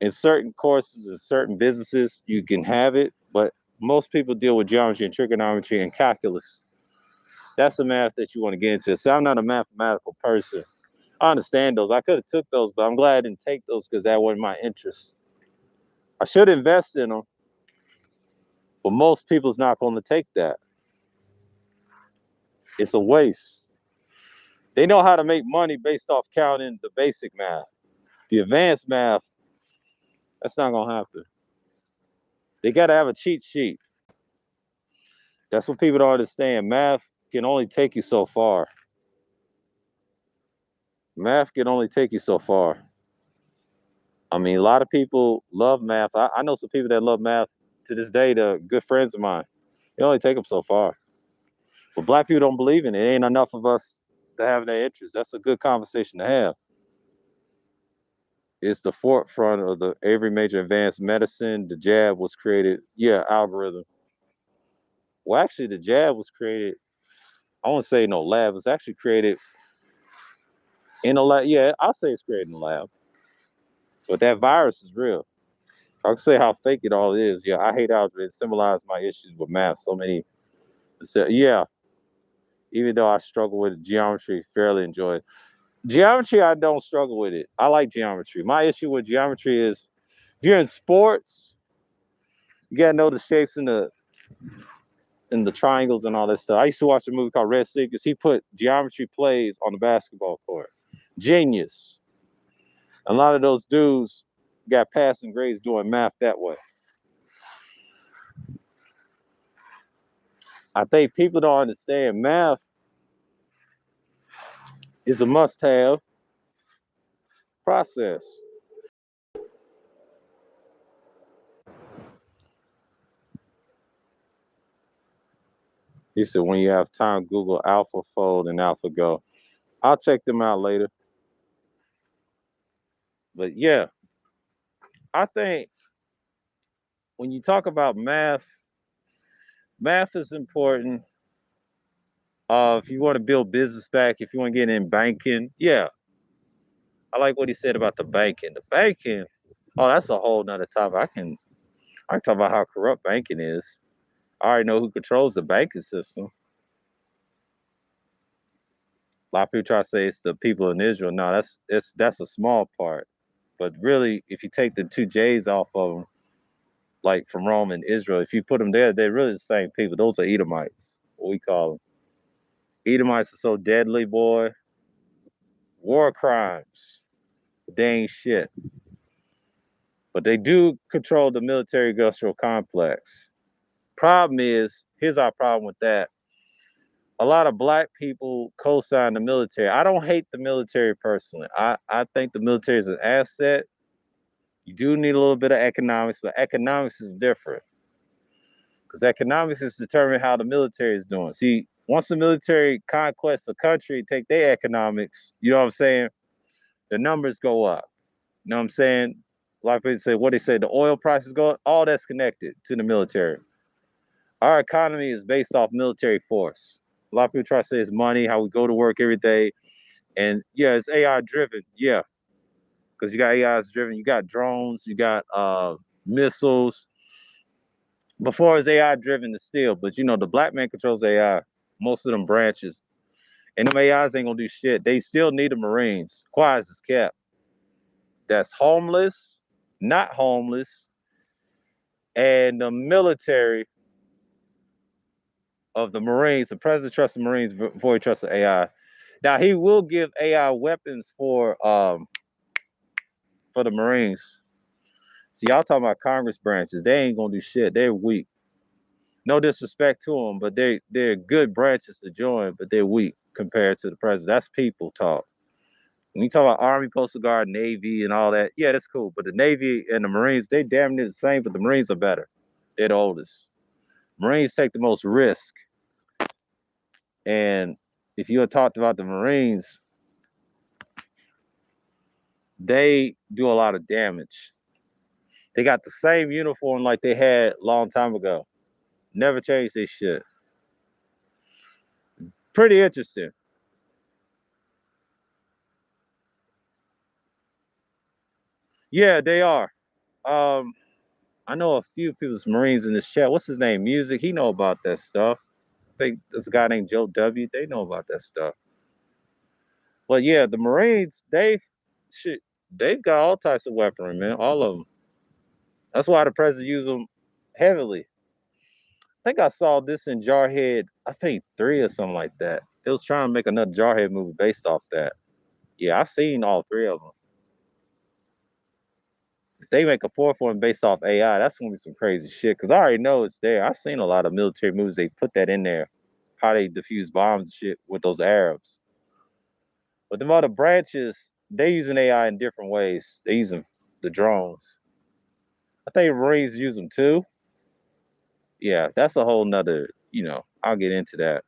[SPEAKER 1] in certain courses and certain businesses you can have it, but most people deal with geometry and trigonometry and calculus. That's the math that you want to get into. So I'm not a mathematical person. I understand those. I could have took those, but I'm glad I didn't take those because that wasn't my interest. I should invest in them, but most people's not going to take that. It's a waste. They know how to make money based off counting the basic math. The advanced math, that's not going to happen. They got to have a cheat sheet. That's what people don't understand. Math can only take you so far. Math can only take you so far. I mean, a lot of people love math. I know some people that love math to this day. They're good friends of mine. It only take them so far. But black people don't believe in it. It ain't enough of us to have that interest. That's a good conversation to have. It's the forefront of every major advanced medicine. The jab was created. Yeah, algorithm. Well, actually, the jab was created. I won't say no lab. It's actually created in a lab. Yeah, I'll say it's created in a lab. But that virus is real. I can say how fake it all is. Yeah, I hate algebra. It symbolized my issues with math. So many. Yeah, even though I struggle with geometry, fairly enjoy it. Geometry, I don't struggle with it. I like geometry. My issue with geometry is if you're in sports, You gotta know the shapes and the triangles and all that stuff. I used to watch a movie called Red Sneakers. He put geometry plays on the basketball court. Genius. A lot of those dudes got passing grades doing math that way. I think people don't understand math is a must-have process. He said, when you have time, Google AlphaFold and AlphaGo. I'll check them out later. But yeah, I think when you talk about math, math is important. If you want to build business back, if you want to get in banking, yeah. I like what he said about the banking. The banking, oh, that's a whole nother topic. I can talk about how corrupt banking is. I already know who controls the banking system. A lot of people try to say it's the people in Israel. No, that's a small part. But really, if you take the two J's off of them, like from Rome and Israel, if you put them there, they're really the same people. Those are Edomites, what we call them. Edomites are so deadly, boy. War crimes. They ain't shit. But they do control the military industrial complex. Problem is, here's our problem with that. A lot of black people co-sign the military. I don't hate the military personally. I think the military is an asset. You do need a little bit of economics, but economics is different. Because economics is determining how the military is doing. See, once the military conquests a country, take their economics, you know what I'm saying? The numbers go up. You know what I'm saying? A lot of people say, what they say, the oil prices go up, all that's connected to the military. Our economy is based off military force. A lot of people try to say it's money, how we go to work every day. And yeah, it's AI driven. Yeah. Because you got AI's driven, you got drones, you got missiles. Before it's AI driven to still, but you know, the black man controls AI, most of them branches. And them AIs ain't gonna do shit. They still need the Marines. Quiet as kept. That's homeless, not homeless, and the military of the Marines. The president trusts the Marines before he trusts the AI. Now he will give AI weapons for the Marines. See, y'all talking about Congress branches. They ain't gonna do shit. They're weak. No disrespect to them, but they're good branches to join, but they're weak compared to the president. That's people talk. When you talk about Army, Coastal Guard, Navy, and all that, yeah, that's cool. But the Navy and the Marines, they damn near the same, but the Marines are better. They're the oldest. Marines take the most risk. And if you had talked about the Marines, they do a lot of damage. They got the same uniform like they had a long time ago. Never changed this shit. Pretty interesting. Yeah, they are. I know a few people's Marines in this chat. What's his name? Music. He know about that stuff. I think there's a guy named Joe W. They know about that stuff. But yeah, the Marines, they've got all types of weaponry, man. All of them. That's why the president used them heavily. I think I saw this in Jarhead, I think 3 or something like that. It was trying to make another Jarhead movie based off that. Yeah, I've seen all 3 of them. If they make a 4th one based off AI, that's gonna be some crazy shit. Cause I already know it's there. I've seen a lot of military movies. They put that in there, how they defuse bombs and shit with those Arabs. But the other branches, they using AI in different ways. They using the drones. I think Marines use them too. Yeah, that's a whole nother, I'll get into that.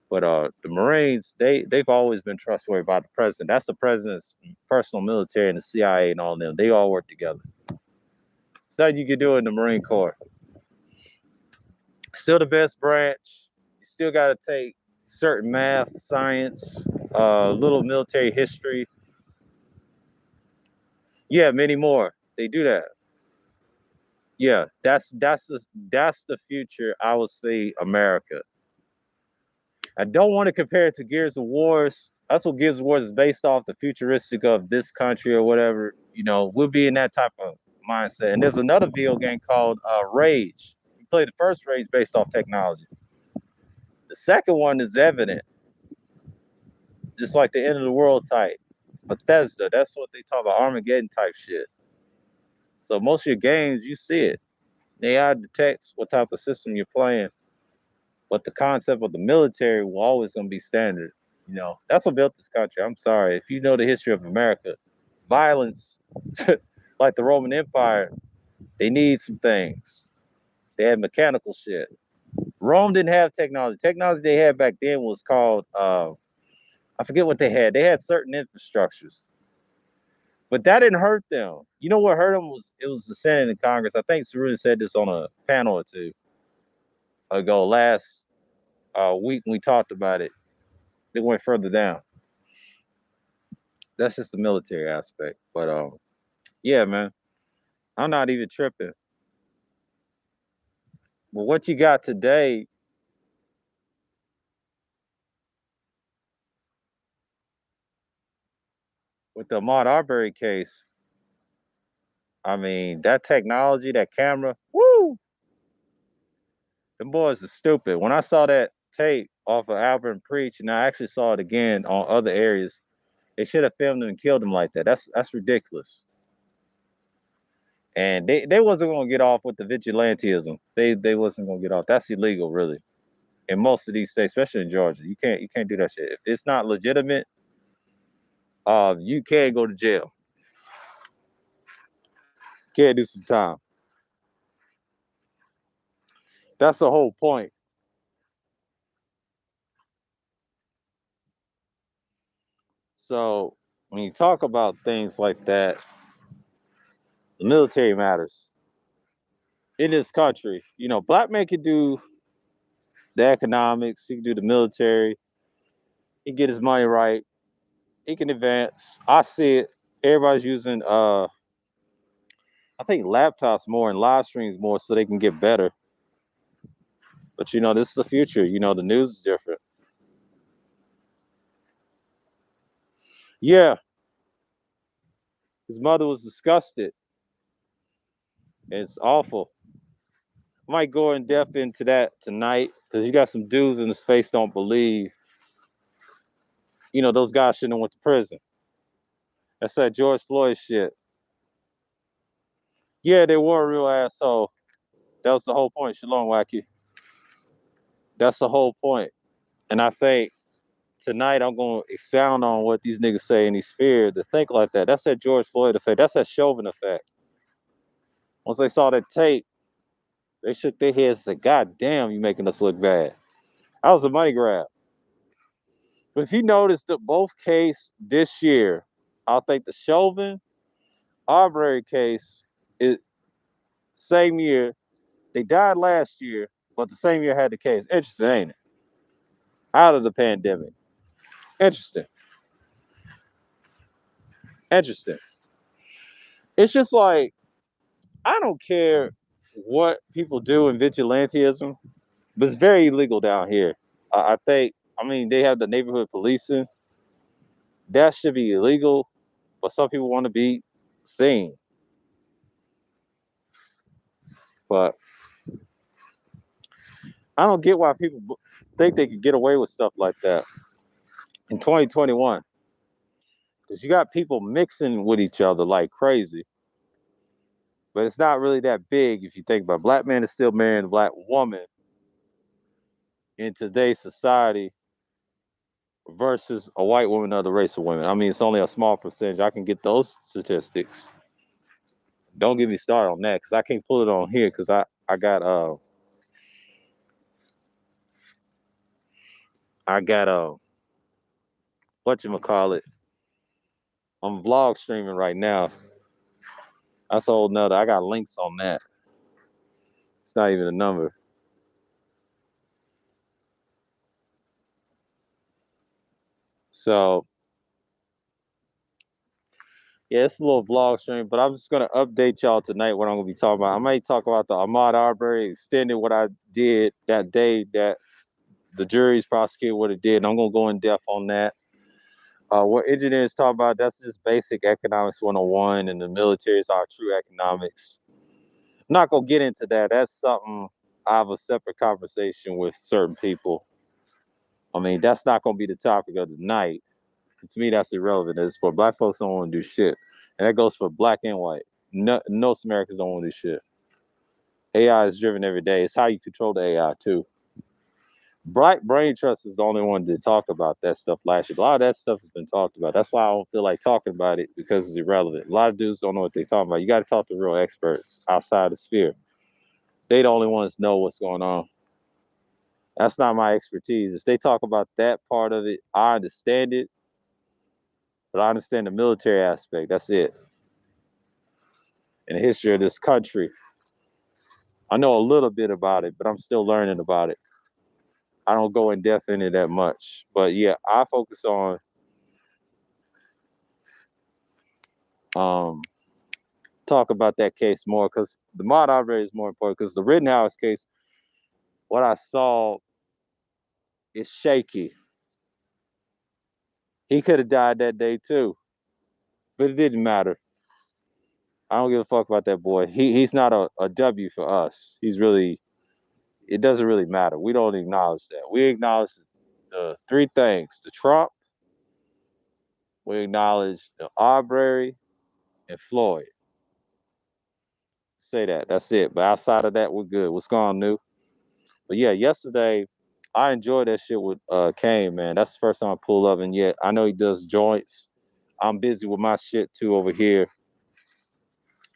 [SPEAKER 1] But the Marines, they've always been trustworthy by the president. That's the president's personal military and the CIA and all of them. They all work together. It's nothing you can do in the Marine Corps. Still the best branch. You still got to take certain math, science, little military history. Yeah, many more. They do that. Yeah, that's the future. I would say America. I don't want to compare it to Gears of Wars. That's what Gears of Wars is based off, the futuristic of this country or whatever. We'll be in that type of mindset. And there's another video game called Rage. You play the first Rage based off technology. The second one is evident, just like the end of the world type. Bethesda, that's what they talk about, Armageddon type shit. So most of your games, you see it. The AI detects what type of system you're playing, but the concept of the military will always gonna be standard. You know, that's what built this country. I'm sorry. If you know the history of America, violence, like the Roman Empire, they need some things. They had mechanical shit. Rome didn't have technology. Technology they had back then was called I forget what they had. They had certain infrastructures, but that didn't hurt them. You know what hurt them was it was the Senate and Congress. I think Cerruti said this on a panel or two ago last week when we talked about it. They went further down. That's just the military aspect. But yeah, man, I'm not even tripping. But what you got today? With the Ahmaud Arbery case, I mean, that technology, that camera, woo, them boys are stupid. When I saw that tape off of Albert and Preach, and I actually saw it again on other areas, they should have filmed him and killed him like that. That's ridiculous. And they wasn't gonna get off with the vigilantism. They wasn't gonna get off. That's illegal, really. In most of these states, especially in Georgia, you can't do that shit. If it's not legitimate, you can go to jail. Can't do some time. That's the whole point. So when you talk about things like that, the military matters in this country. You know, black men can do the economics, he can do the military, he can get his money right, he can advance. I see it. Everybody's using I think laptops more and live streams more so they can get better. But you know, this is the future. You know, the news is different. Yeah, his mother was disgusted. It's awful. Might go in depth into that tonight because you got some dudes in the space don't believe. You know, those guys shouldn't have went to prison. That's that George Floyd shit. Yeah, they were a real asshole. That was the whole point. Shalom, Wacky. That's the whole point. And I think tonight I'm going to expound on what these niggas say in these spheres to think like that. That's that George Floyd effect. That's that Chauvin effect. Once they saw that tape, they shook their heads and said, God damn, you making us look bad. That was a money grab. But if you notice that both cases this year, I'll think the Chauvin Arbery case is same year. They died last year, but the same year had the case. Interesting, ain't it? Out of the pandemic. Interesting. Interesting. It's just like I don't care what people do in vigilantism, but it's very illegal down here. I think. I mean, they have the neighborhood policing. That should be illegal, but some people want to be seen. But I don't get why people think they could get away with stuff like that in 2021. Because you got people mixing with each other like crazy. But it's not really that big if you think about it. Black man is still marrying a black woman in today's society versus a white woman or the race of women. I mean, it's only a small percentage. I can get those statistics. Don't get me started on that because I can't pull it on here because I got whatchamacallit. I'm vlog streaming right now. That's a whole nother. I got links on that. It's not even a number. So yeah, it's a little vlog stream, but I'm just gonna update y'all tonight what I'm gonna be talking about. I might talk about the Ahmaud Arbery, extended what I did that day that the jury's prosecuted what it did. And I'm gonna go in depth on that. What engineers talk about, that's just basic economics 101, and the military is our true economics. I'm not gonna get into that. That's something I have a separate conversation with certain people. I mean, that's not gonna be the topic of the night. To me, that's irrelevant at this point. Black folks don't want to do shit, and that goes for black and white. No, most Americans don't want to do shit. AI is driven every day. It's how you control the AI too. Black Brain Trust is the only one to talk about that stuff last year. A lot of that stuff has been talked about. That's why I don't feel like talking about it, because it's irrelevant. A lot of dudes don't know what they're talking about. You got to talk to real experts outside the sphere. They the only ones know what's going on. That's not my expertise. If they talk about that part of it, I understand it, but I understand the military aspect. That's it. In the history of this country, I know a little bit about it, but I'm still learning about it. I don't go in depth in it that much. But yeah, I focus on talk about that case more, because the mod operator is more important, because the Rittenhouse case, what I saw is shaky. He could have died that day too, but it didn't matter. I don't give a fuck about that boy. He's not a W for us. He's really, it doesn't really matter. We don't acknowledge that. We acknowledge the three things: the Trump, we acknowledge the Arbery, and Floyd. Say that. That's it. But outside of that, we're good. What's going on, new? But yeah, yesterday I enjoyed that shit with Kane, man. That's the first time I pulled up, and yet I know he does joints. I'm busy with my shit too over here.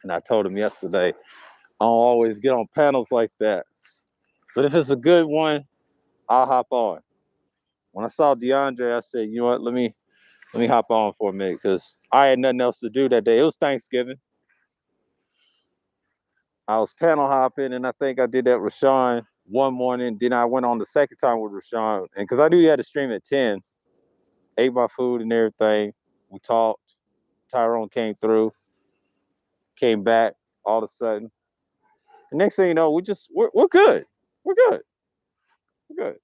[SPEAKER 1] And I told him yesterday, I don't always get on panels like that. But if it's a good one, I'll hop on. When I saw DeAndre, I said, you know what, let me hop on for a minute, because I had nothing else to do that day. It was Thanksgiving. I was panel hopping, and I think I did that with Rashawn one morning. Then I went on the second time with Rashawn, and because I knew he had to stream at 10, ate my food and everything. We talked. Tyrone came through, came back all of a sudden. The next thing you know, we're good. We're good. We're good.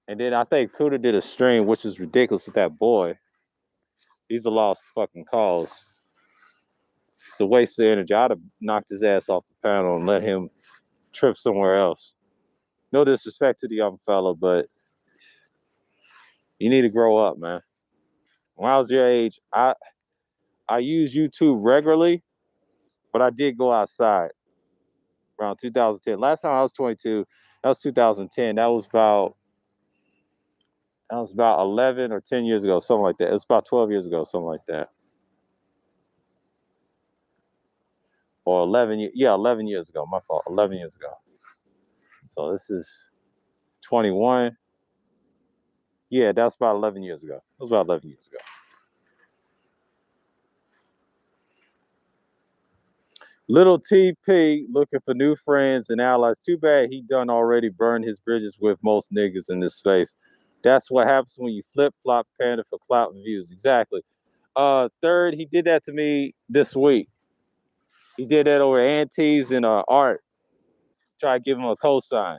[SPEAKER 1] And then I think Kuda did a stream, which is ridiculous with that boy. He's a lost fucking cause. It's a waste of energy. I'd have knocked his ass off the panel and let him trip somewhere else. No disrespect to the young fella, but you need to grow up, man. When I was your age, I use YouTube regularly, but I did go outside around 2010. Last time I was 22, that was 2010. That was about 11 or 10 years ago, something like that. It was about 12 years ago, something like that. Or 11, yeah, 11 years ago. My fault, 11 years ago. So this is 21. Yeah, that's about 11 years ago. It was about 11 years ago. Little TP looking for new friends and allies. Too bad he done already burned his bridges with most niggas in this space. That's what happens when you flip flop pander for clout and views. Exactly. Third, he did that to me this week. He did that over Antes and Art. Try to give him a cosign.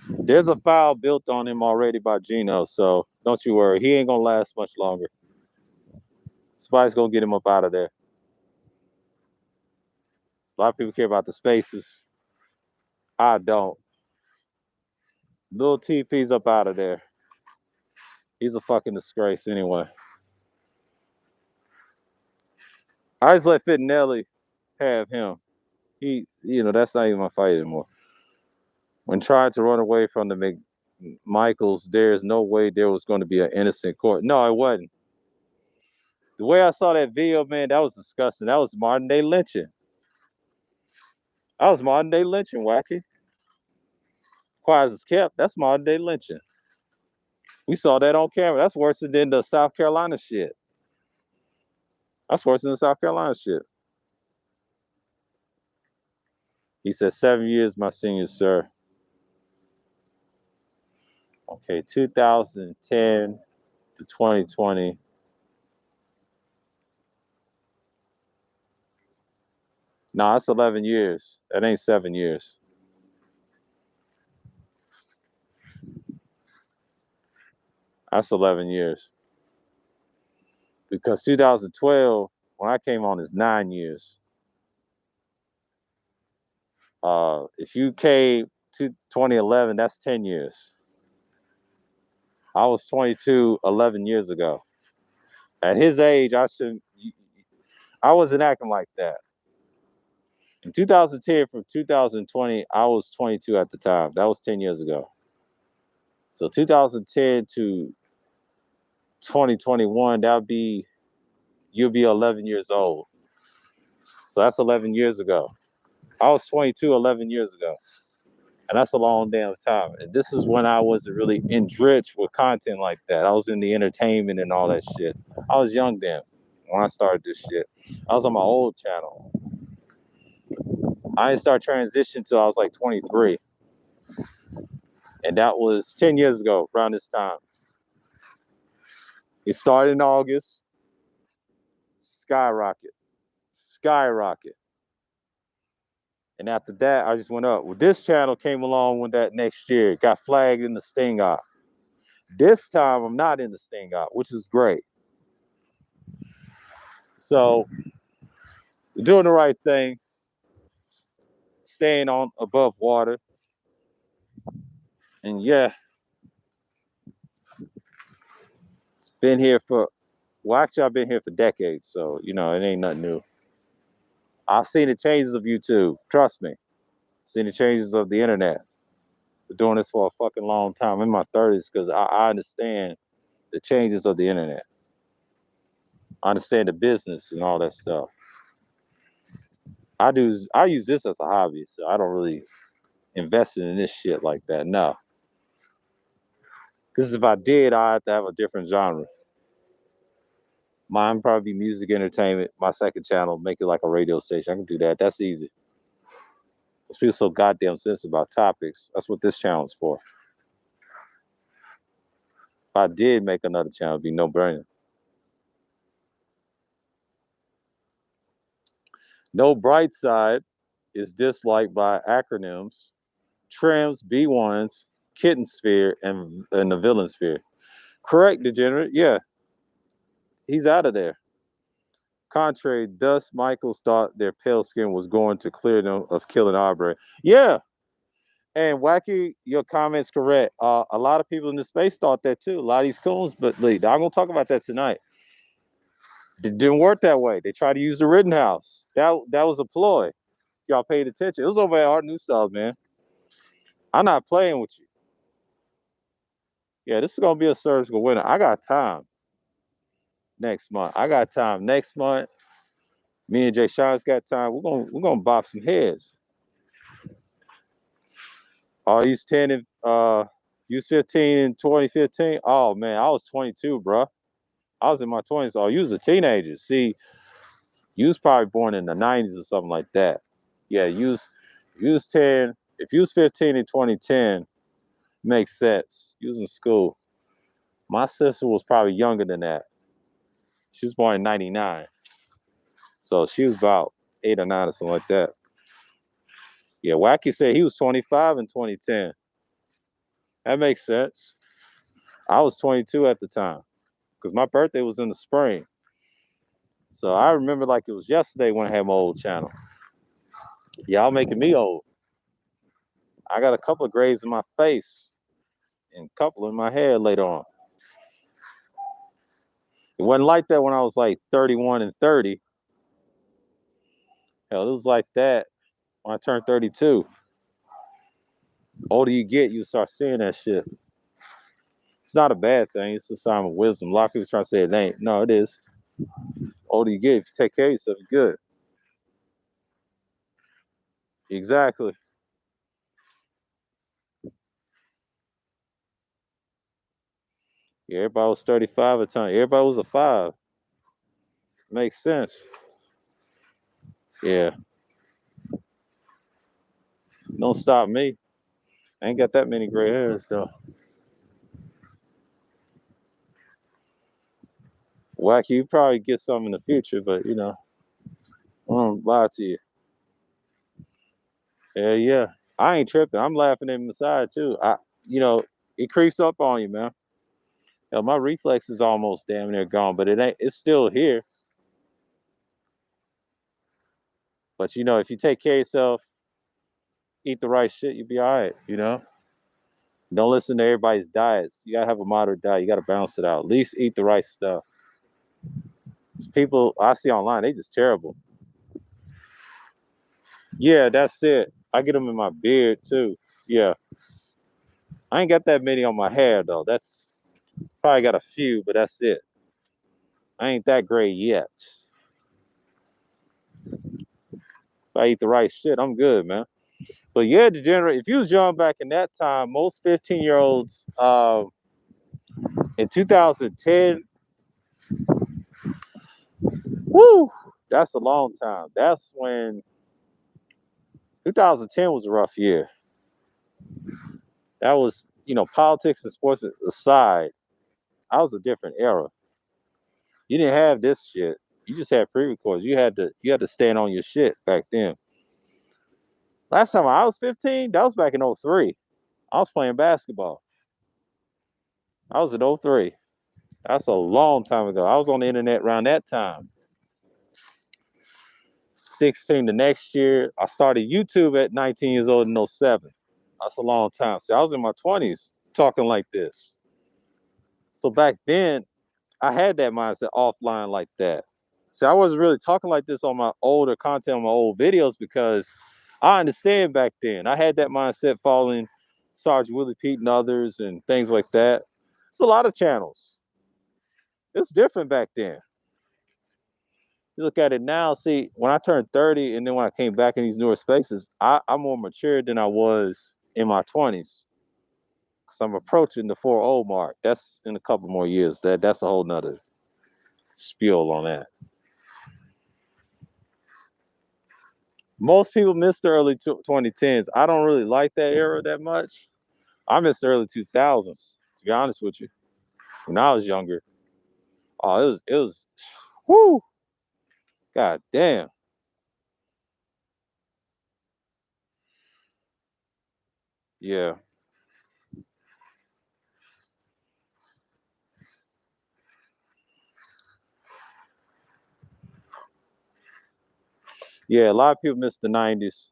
[SPEAKER 1] There's a file built on him already by Gino, so don't you worry. He ain't gonna last much longer. Somebody's gonna get him up out of there. A lot of people care about the spaces. I don't. Little TP's up out of there. He's a fucking disgrace anyway. I just let Fittinelli have him. That's not even my fight anymore. When trying to run away from the McMichaels, there's no way there was going to be an innocent court. No, it wasn't. The way I saw that video, man, that was disgusting. That was modern day lynching. Wacky. Quiet as it's kept. That's modern day lynching. We saw that on camera. That's worse than the South Carolina shit. That's worse than the South Carolina shit. He said 7 years, my senior, sir. Okay, 2010 to 2020. No, that's 11 years. That ain't 7 years. That's 11 years. Because 2012, when I came on, is 9 years. If you came to 2011, that's 10 years. I was 22 11 years ago. At his age, I wasn't acting like that. In 2010, from 2020, I was 22 at the time. That was 10 years ago. So 2010 to 2021, you'll be 11 years old. So that's 11 years ago. I was 22 11 years ago. And that's a long damn time. And this is when I wasn't really enriched with content like that. I was in the entertainment and all that shit. I was young then when I started this shit. I was on my old channel. I didn't start transition till I was like 23. And that was 10 years ago, around this time. It started in August. Skyrocket. And after that, I just went up. Well, this channel came along with that next year. Got flagged in the Sting Op. This time, I'm not in the Sting Op, which is great. So, doing the right thing, staying on above water. And yeah, it's been here actually, I've been here for decades. So, it ain't nothing new. I've seen the changes of YouTube. Trust me. Seen the changes of the internet. Been doing this for a fucking long time. I'm in my 30s because I understand the changes of the internet. I understand the business and all that stuff. I use this as a hobby, so I don't really invest in this shit like that. No. Because if I did, I have to have a different genre. Mine probably be music entertainment. My second channel, make it like a radio station. I can do that. That's easy. Because people so goddamn sensitive about topics. That's what this channel is for. If I did make another channel, it'd be no brainer. No Bright Side is disliked by acronyms, trims, B1s, kitten sphere, and the villain sphere. Correct, degenerate. Yeah, he's out of there. Contrary, thus Michaels thought their pale skin was going to clear them of killing Aubrey. Yeah, and Wacky, your comment's correct. A lot of people in the space thought that too. A lot of these coons, but I'm gonna talk about that tonight. It didn't work that way. They tried to use the Rittenhouse. That was a ploy. Y'all paid attention. It was over at Art New Styles, man. I'm not playing with you. Yeah, this is gonna be a surgical winner. I got time next month. Me and Jay Sean's got time. We're gonna bop some heads. Oh, use 10 and use 15 in 2015. Oh man, I was 22, bro. I was in my 20s. Oh, you was a teenager. See, you was probably born in the 90s or something like that. Yeah, use 10. If you was 15 in 2010, makes sense. You was in school. My sister was probably younger than that. She was born in 99. So she was about 8 or 9 or something like that. Yeah, Wacky said he was 25 in 2010. That makes sense. I was 22 at the time because my birthday was in the spring. So I remember like it was yesterday when I had my old channel. Y'all making me old. I got a couple of grays in my face and a couple in my hair later on. It wasn't like that when I was like 31 and 30. Hell, it was like that when I turned 32. Older you get, you start seeing that shit. It's not a bad thing. It's a sign of wisdom. A lot of people try to say it ain't. No, it is. Older you get, if you take care of yourself, you're good. Exactly. Yeah, everybody was 35 at the time. Everybody was a 5. Makes sense. Yeah. Don't stop me. I ain't got that many gray hairs though. Wacky, you probably get some in the future, but I don't lie to you. Yeah. I ain't tripping. I'm laughing at him side too. It creeps up on you, man. Hell, my reflex is almost damn near gone, but it ain't. It's still here. But you know, if you take care of yourself, eat the right shit, you'll be all right. You know, don't listen to everybody's diets. You gotta have a moderate diet. You gotta balance it out. At least eat the right stuff. People I see online, they just terrible. Yeah, that's it. I get them in my beard too. Yeah, I ain't got that many on my hair though. That's probably got a few, but that's it. I ain't that great yet. If I eat the right shit, I'm good, man. But yeah, degenerate. If you was young back in that time, most 15-year-olds in 2010, woo, that's a long time. That's when 2010 was a rough year. That was, you know, politics and sports aside, I was a different era. You didn't have this shit. You just had pre-records. You had to stand on your shit back then. Last time I was 15, that was back in '03. I was playing basketball. I was in '03. That's a long time ago. I was on the internet around that time. 16 the next year. I started YouTube at 19 years old in '07. That's a long time. See, I was in my 20s talking like this. So back then, I had that mindset offline like that. See, I wasn't really talking like this on my older content, on my old videos, because I understand back then. I had that mindset following Sergeant Willie Pete and others and things like that. It's a lot of channels. It's different back then. You look at it now, see, when I turned 30 and then when I came back in these newer spaces, I'm more mature than I was in my 20s. Because I'm approaching the 4-0 mark. That's in a couple more years. That's a whole nother spiel on that. Most people miss the early 2010s. I don't really like that era that much. I miss the early 2000s, to be honest with you. When I was younger, oh, it was, whoo, god damn. Yeah. Yeah, a lot of people miss the 90s.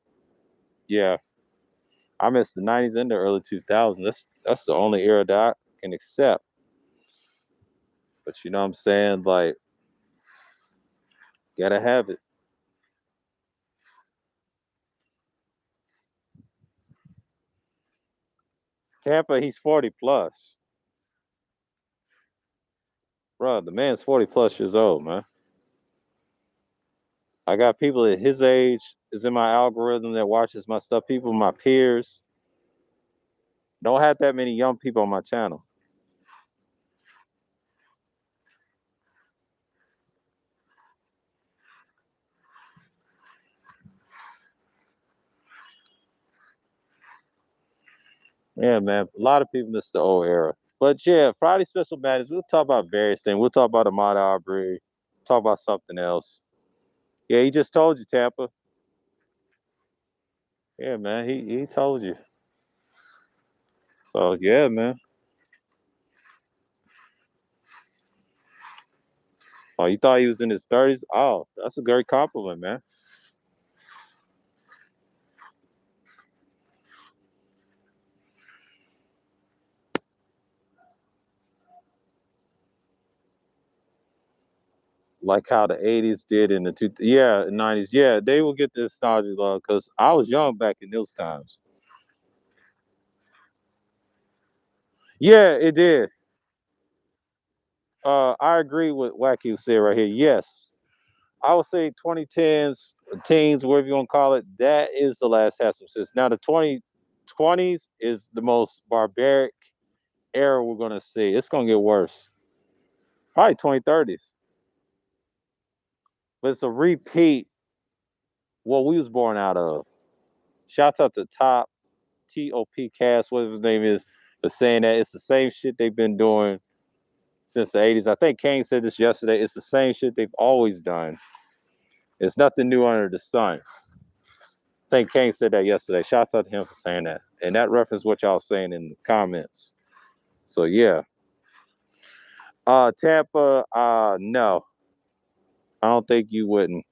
[SPEAKER 1] Yeah. I miss the 90s and the early 2000s. That's the only era that I can accept. But you know what I'm saying? Like, gotta have it. Tampa, he's 40 plus. Bro, the man's 40 plus years old, man. I got people at his age is in my algorithm that watches my stuff. People, my peers. Don't have that many young people on my channel. Yeah, man. A lot of people miss the old era. But yeah, Friday special matters. We'll talk about various things. We'll talk about Ahmaud Arbery. Talk about something else. Yeah, he just told you, Tampa. Yeah, man. He told you. So yeah, man. Oh, you thought he was in his 30s? Oh, that's a great compliment, man. Like how the '80s did in the 90s. Yeah, they will get the nostalgia love because I was young back in those times. Yeah, it did. I agree with Wacky said right here. Yes, I would say 2010s, teens, whatever you want to call it, that is the last have some sense. Now the 2020s is the most barbaric era we're gonna see. It's gonna get worse. Probably 2030s, but it's a repeat what we was born out of. Shouts out to TOP Cast, whatever his name is, for saying that it's the same shit they've been doing since the '80s. I think Kane said this yesterday. It's the same shit they've always done. It's nothing new under the sun. I think Kane said that yesterday. Shout out to him for saying that. And that reference what y'all saying in the comments. So yeah. Tampa, no, I don't think you wouldn't.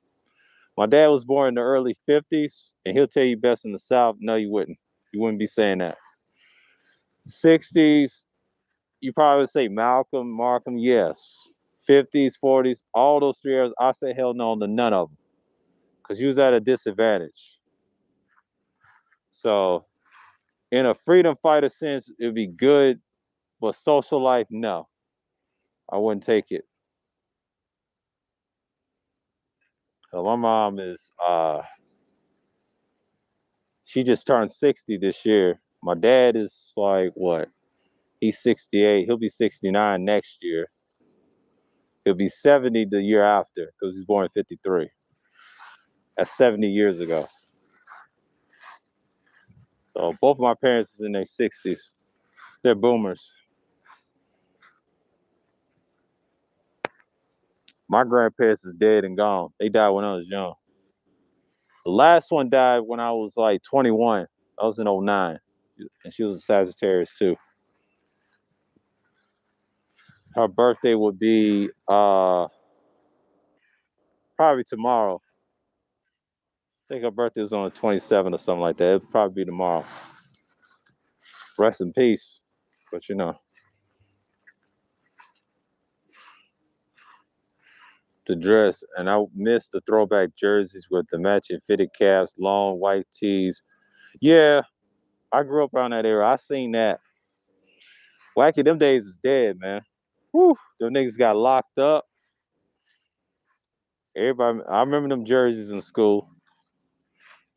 [SPEAKER 1] My dad was born in the early 50s, and he'll tell you best in the South. No, you wouldn't. You wouldn't be saying that. 60s, you probably would say Malcolm, Markham, yes. 50s, 40s, all those 3 years, I say hell no to none of them because you was at a disadvantage. So, in a freedom fighter sense, it'd be good, but social life, no, I wouldn't take it. So my mom is, she just turned 60 this year. My dad is like, what? He's 68. He'll be 69 next year. He'll be 70 the year after because he's born in 53. That's 70 years ago. So both of my parents is in their 60s. They're boomers. My grandparents is dead and gone. They died when I was young. The last one died when I was like 21. I was in '09. And she was a Sagittarius too. Her birthday would be probably tomorrow. I think her birthday was on the 27th or something like that. It'd probably be tomorrow. Rest in peace. But you know, the dress, and I missed the throwback jerseys with the matching fitted caps, long white tees. Yeah, I grew up around that era. I seen that. Wacky, them days is dead, man. Whew, them niggas got locked up. Everybody, I remember them jerseys in school.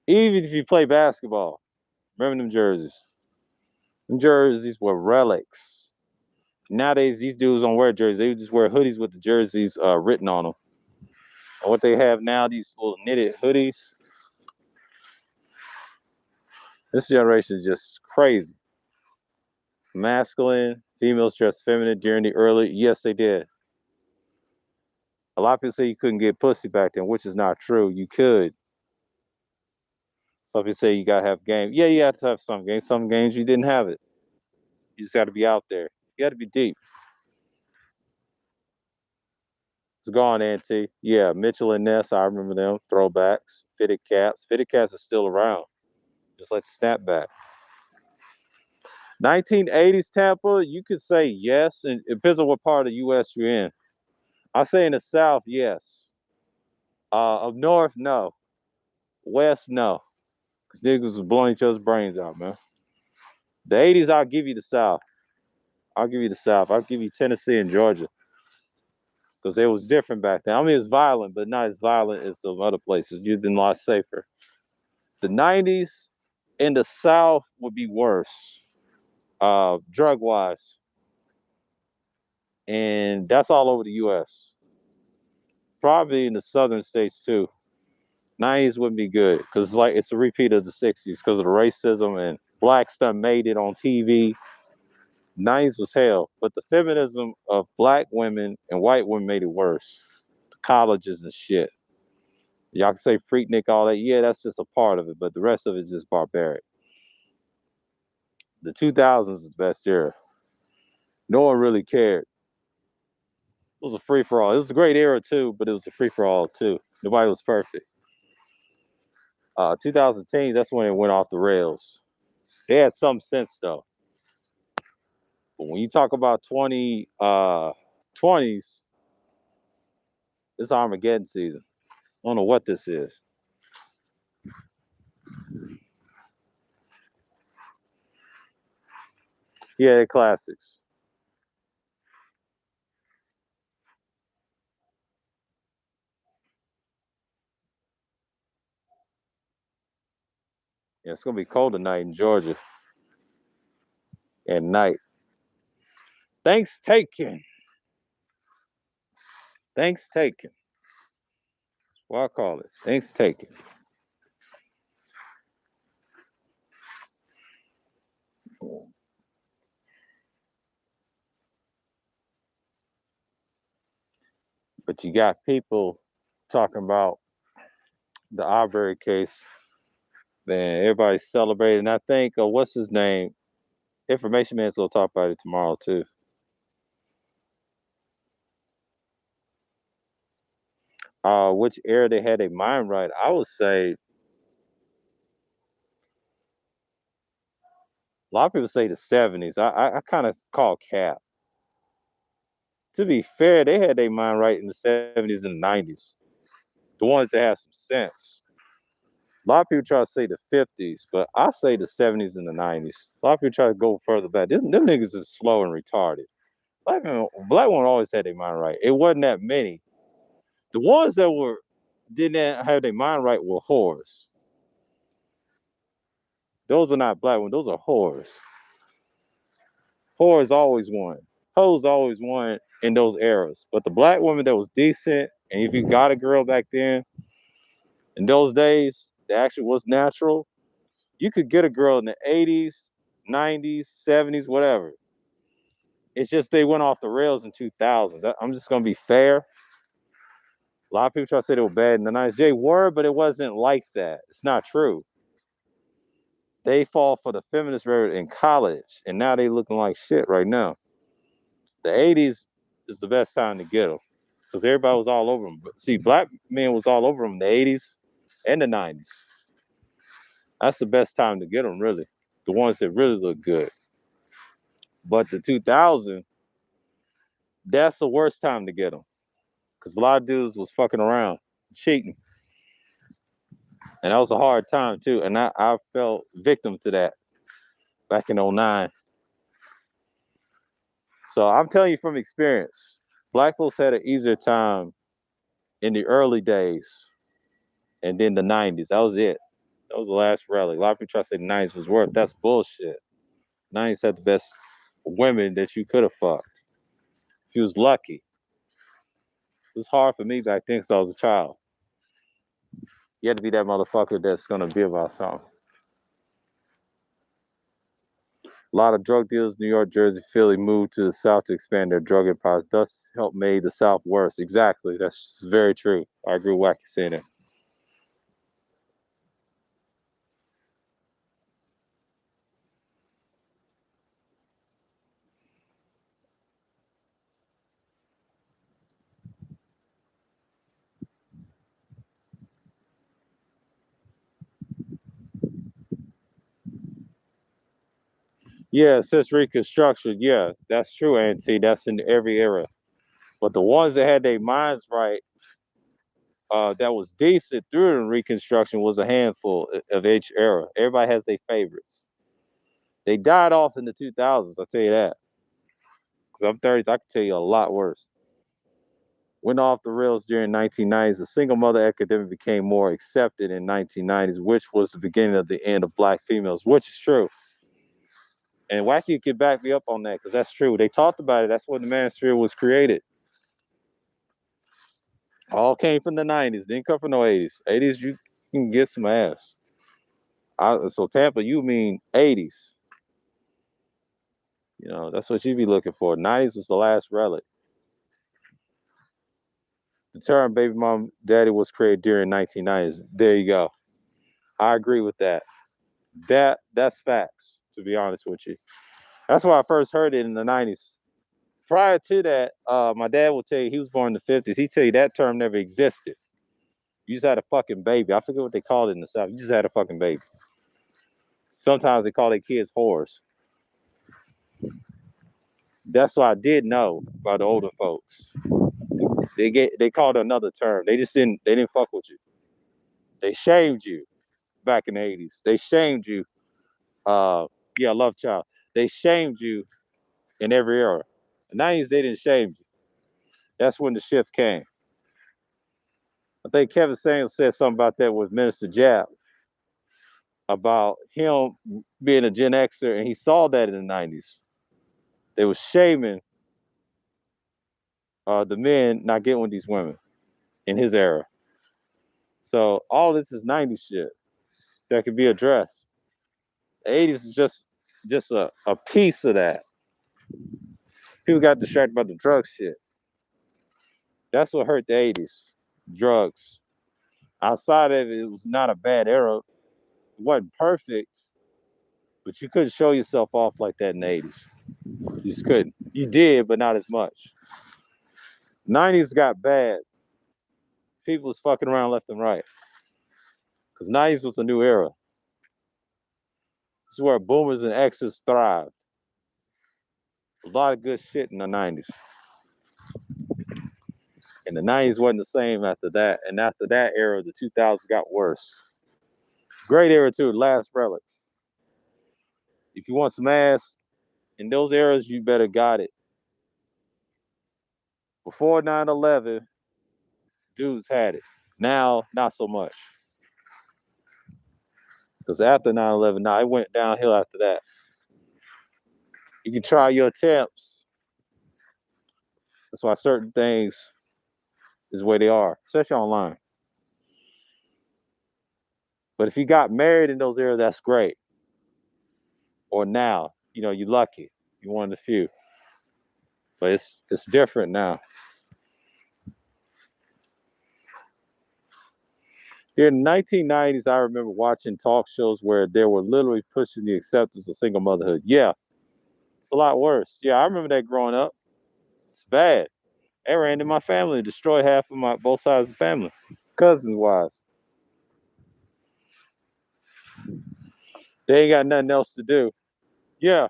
[SPEAKER 1] Even if you play basketball, remember them jerseys. Them jerseys were relics. Nowadays, these dudes don't wear jerseys. They just wear hoodies with the jerseys written on them. And what they have now, these little knitted hoodies. This generation is just crazy. Masculine, females dressed feminine during the early. Yes, they did. A lot of people say you couldn't get pussy back then, which is not true. You could. Some people say you gotta have game. Yeah, you have to have some games. Some games you didn't have it. You just got to be out there. You got to be deep. It's gone, Auntie. Yeah, Mitchell and Ness. I remember them. Throwbacks. Fitted caps. Fitted caps are still around, just like the snapback. 1980s Tampa. You could say yes, and it depends on what part of the U.S. you're in. I say in the South, yes. Up north, no. West, no. Because niggas was blowing each other's brains out, man. The 80s, I'll give you the South. I'll give you the South. I'll give you Tennessee and Georgia. Because it was different back then. I mean, it's violent, but not as violent as some other places. You've been a lot safer. The 90s in the South would be worse, drug-wise. And that's all over the U.S. Probably in the southern states, too. 90s wouldn't be good because it's a repeat of the 60s because of the racism and blacks done made it on TV. 90s was hell, but the feminism of black women and white women made it worse. The colleges and shit. Y'all can say freaknik, all that. Yeah, that's just a part of it, but the rest of it is just barbaric. The 2000s is the best era. No one really cared. It was a free for all. It was a great era too, but it was a free for all too. Nobody was perfect. 2010, that's when it went off the rails. They had some sense though. But when you talk about 20s, it's Armageddon season. I don't know what this is. Yeah, they're classics. Yeah, it's gonna be cold tonight in Georgia at night. Thankstaking. Thankstaking. What I call it. Thankstaking. But you got people talking about the Arbery case. Man, everybody's celebrating. I think, what's his name? Information Man's gonna talk about it tomorrow too. Which era they had their mind right? I would say a lot of people say the 70s. I kind of call cap. To be fair, they had their mind right in the 70s and the 90s. The ones that have some sense. A lot of people try to say the 50s, but I say the 70s and the 90s. A lot of people try to go further back. Them niggas is slow and retarded. Black women always had their mind right. It wasn't that many. The ones that didn't have their mind right were whores. Those are not black women. Those are whores. Whores always won. Hoes always won in those eras. But the black woman that was decent, and if you got a girl back then, in those days, that actually was natural, you could get a girl in the 80s, 90s, 70s, whatever. It's just they went off the rails in 2000s. I'm just going to be fair. A lot of people try to say they were bad in the 90s. They were, but it wasn't like that. It's not true. They fall for the feminist rhetoric in college, and now they looking like shit right now. The 80s is the best time to get them because everybody was all over them. But see, black men was all over them in the 80s and the 90s. That's the best time to get them, really. The ones that really look good. But the 2000, that's the worst time to get them because a lot of dudes was fucking around, cheating. And that was a hard time too. And I fell victim to that back in '09. So I'm telling you from experience, black folks had an easier time in the early days and then the 90s. That was it. That was the last relic. A lot of people try to say the 90s was worth. That's bullshit. 90s had the best women that you could have fucked. If you was lucky. It was hard for me back then because I was a child. You had to be that motherfucker that's gonna be about something. A lot of drug dealers, New York, Jersey, Philly, moved to the South to expand their drug empire. Thus, helped made the South worse. Exactly. That's very true. I agree with Wacky saying that. Yeah, since Reconstruction, yeah, that's true, Auntie. That's in every era. But the ones that had their minds right, that was decent through the Reconstruction was a handful of each era. Everybody has their favorites. They died off in the 2000s, I'll tell you that. Because I'm 30s, I can tell you a lot worse. Went off the rails during 1990s. The single mother epidemic became more accepted in 1990s, which was the beginning of the end of black females, which is true. And Wacky could back me up on that because that's true. They talked about it. That's when the manosphere was created. All came from the 90s. Didn't come from the 80s. 80s, you can get some ass. So Tampa, you mean 80s. You know, that's what you be looking for. 90s was the last relic. The term baby mom daddy was created during 1990s. There you go. I agree with that. That's facts, to be honest with you. That's why I first heard it in the 90s. Prior to that, my dad will tell you he was born in the 50s. He tell you that term never existed. You just had a fucking baby. I forget what they called it in the South. You just had a fucking baby. Sometimes they call their kids whores. That's what I did know about the older folks. They called it another term. They didn't fuck with you. They shamed you back in the 80s. They shamed you. Yeah, love child. They shamed you in every era. The 90s they didn't shame you. That's when the shift came. I think Kevin Samuels said something about that with Minister Jab about him being a Gen Xer, and he saw that in the 90s. They were shaming the men not getting with these women in his era. So all this is 90s shit that could be addressed. The 80s is just a piece of that. People got distracted by the drug shit. That's what hurt the 80s. Drugs. Outside of it, it was not a bad era. It wasn't perfect, but you couldn't show yourself off like that in the 80s. You just couldn't. You did, but not as much. 90s got bad People was fucking around left and right. Because 90s was a new era. This is where boomers and X's thrived. A lot of good shit in the 90s. And the 90s wasn't the same after that. And after that era, the 2000s got worse. Great era too, last relics. If you want some ass in those eras, you better got it. Before 9/11, dudes had it. Now, not so much. Because after 9/11, now it went downhill after that. You can try your attempts. That's why certain things is the way they are, especially online. But if you got married in those eras, that's great. Or now, you're lucky. You're one of the few. But it's different now. In the 1990s, I remember watching talk shows where they were literally pushing the acceptance of single motherhood. Yeah, it's a lot worse. Yeah, I remember that growing up. It's bad. It ran in my family, destroyed half of both sides of the family, cousins wise. They ain't got nothing else to do. Yeah,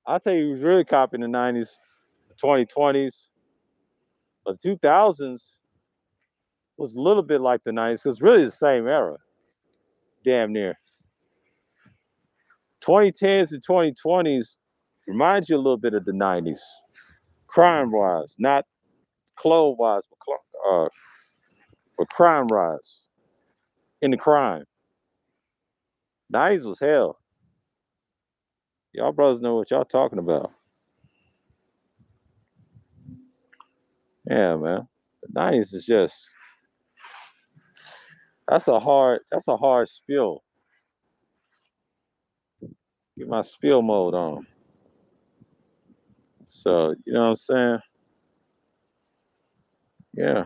[SPEAKER 1] I'll tell you who's really copying the 90s, the 2020s, but the 2000s was a little bit like the 90s because really the same era, damn near. 2010s and 2020s remind you a little bit of the 90s, crime-wise, not clothes-wise, but crime-wise, in the crime. 90s was hell. Y'all brothers know what y'all talking about. Yeah, man. The 90s is just that's a hard spiel. Get my spiel mode on. So, you know what I'm saying? Yeah.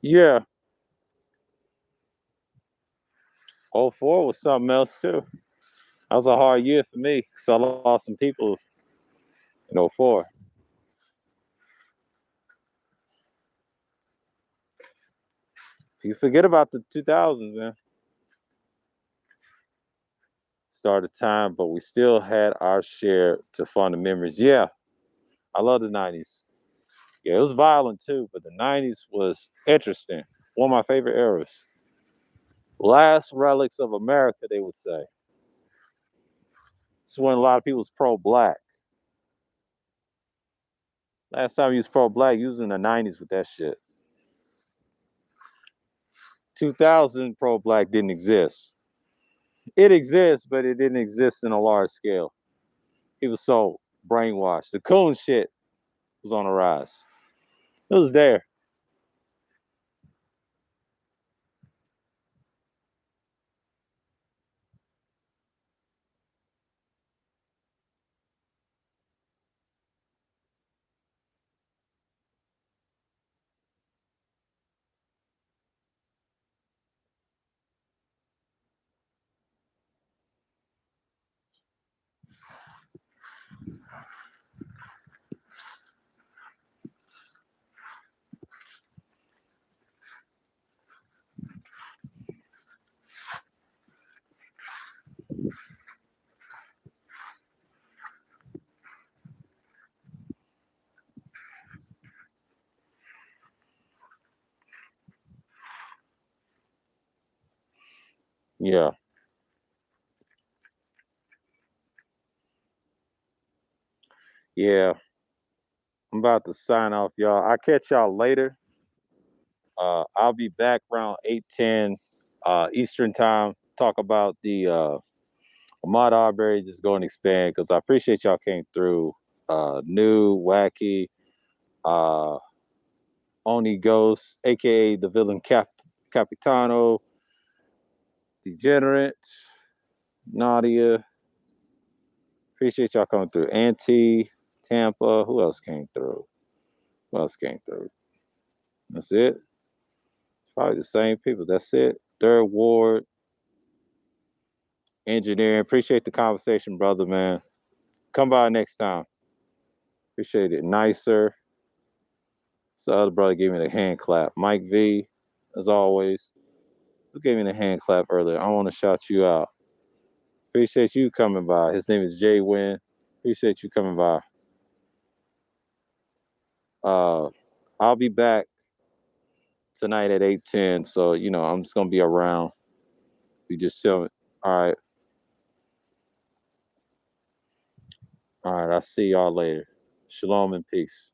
[SPEAKER 1] Yeah. 04 was something else too. That was a hard year for me because I lost some people in 04. You forget about the 2000s, man. Started time, but we still had our share to fund the memories. Yeah, I love the 90s. Yeah, it was violent too, but the 90s was interesting. One of my favorite eras. Last relics of America, they would say. It's when a lot of people was pro-black. Last time you was pro-black, you was in the 90s with that shit. 2000 pro-black didn't exist. It exists, but it didn't exist in a large scale. He was so brainwashed. The coon shit was on the rise. It was there. Yeah. Yeah. I'm about to sign off, y'all. I'll catch y'all later. I'll be back around 8:10 Eastern time. Talk about the Ahmaud Arbery just go and expand because I appreciate y'all came through. New, wacky, uh, Oni Ghost, aka the villain Capitano, Degenerate, Nadia. Appreciate y'all coming through. Auntie, Tampa. Who else came through? Who else came through? That's it. Probably the same people. That's it. Third Ward, engineering. Appreciate the conversation, brother, man. Come by next time. Appreciate it. Nicer. So the other brother gave me the hand clap. Mike V, as always. Who gave me the hand clap earlier? I want to shout you out. Appreciate you coming by. His name is Jay Wynn. Appreciate you coming by. I'll be back tonight at 8:10. So, I'm just gonna be around. We just chilling. All right. All right. I'll see y'all later. Shalom and peace.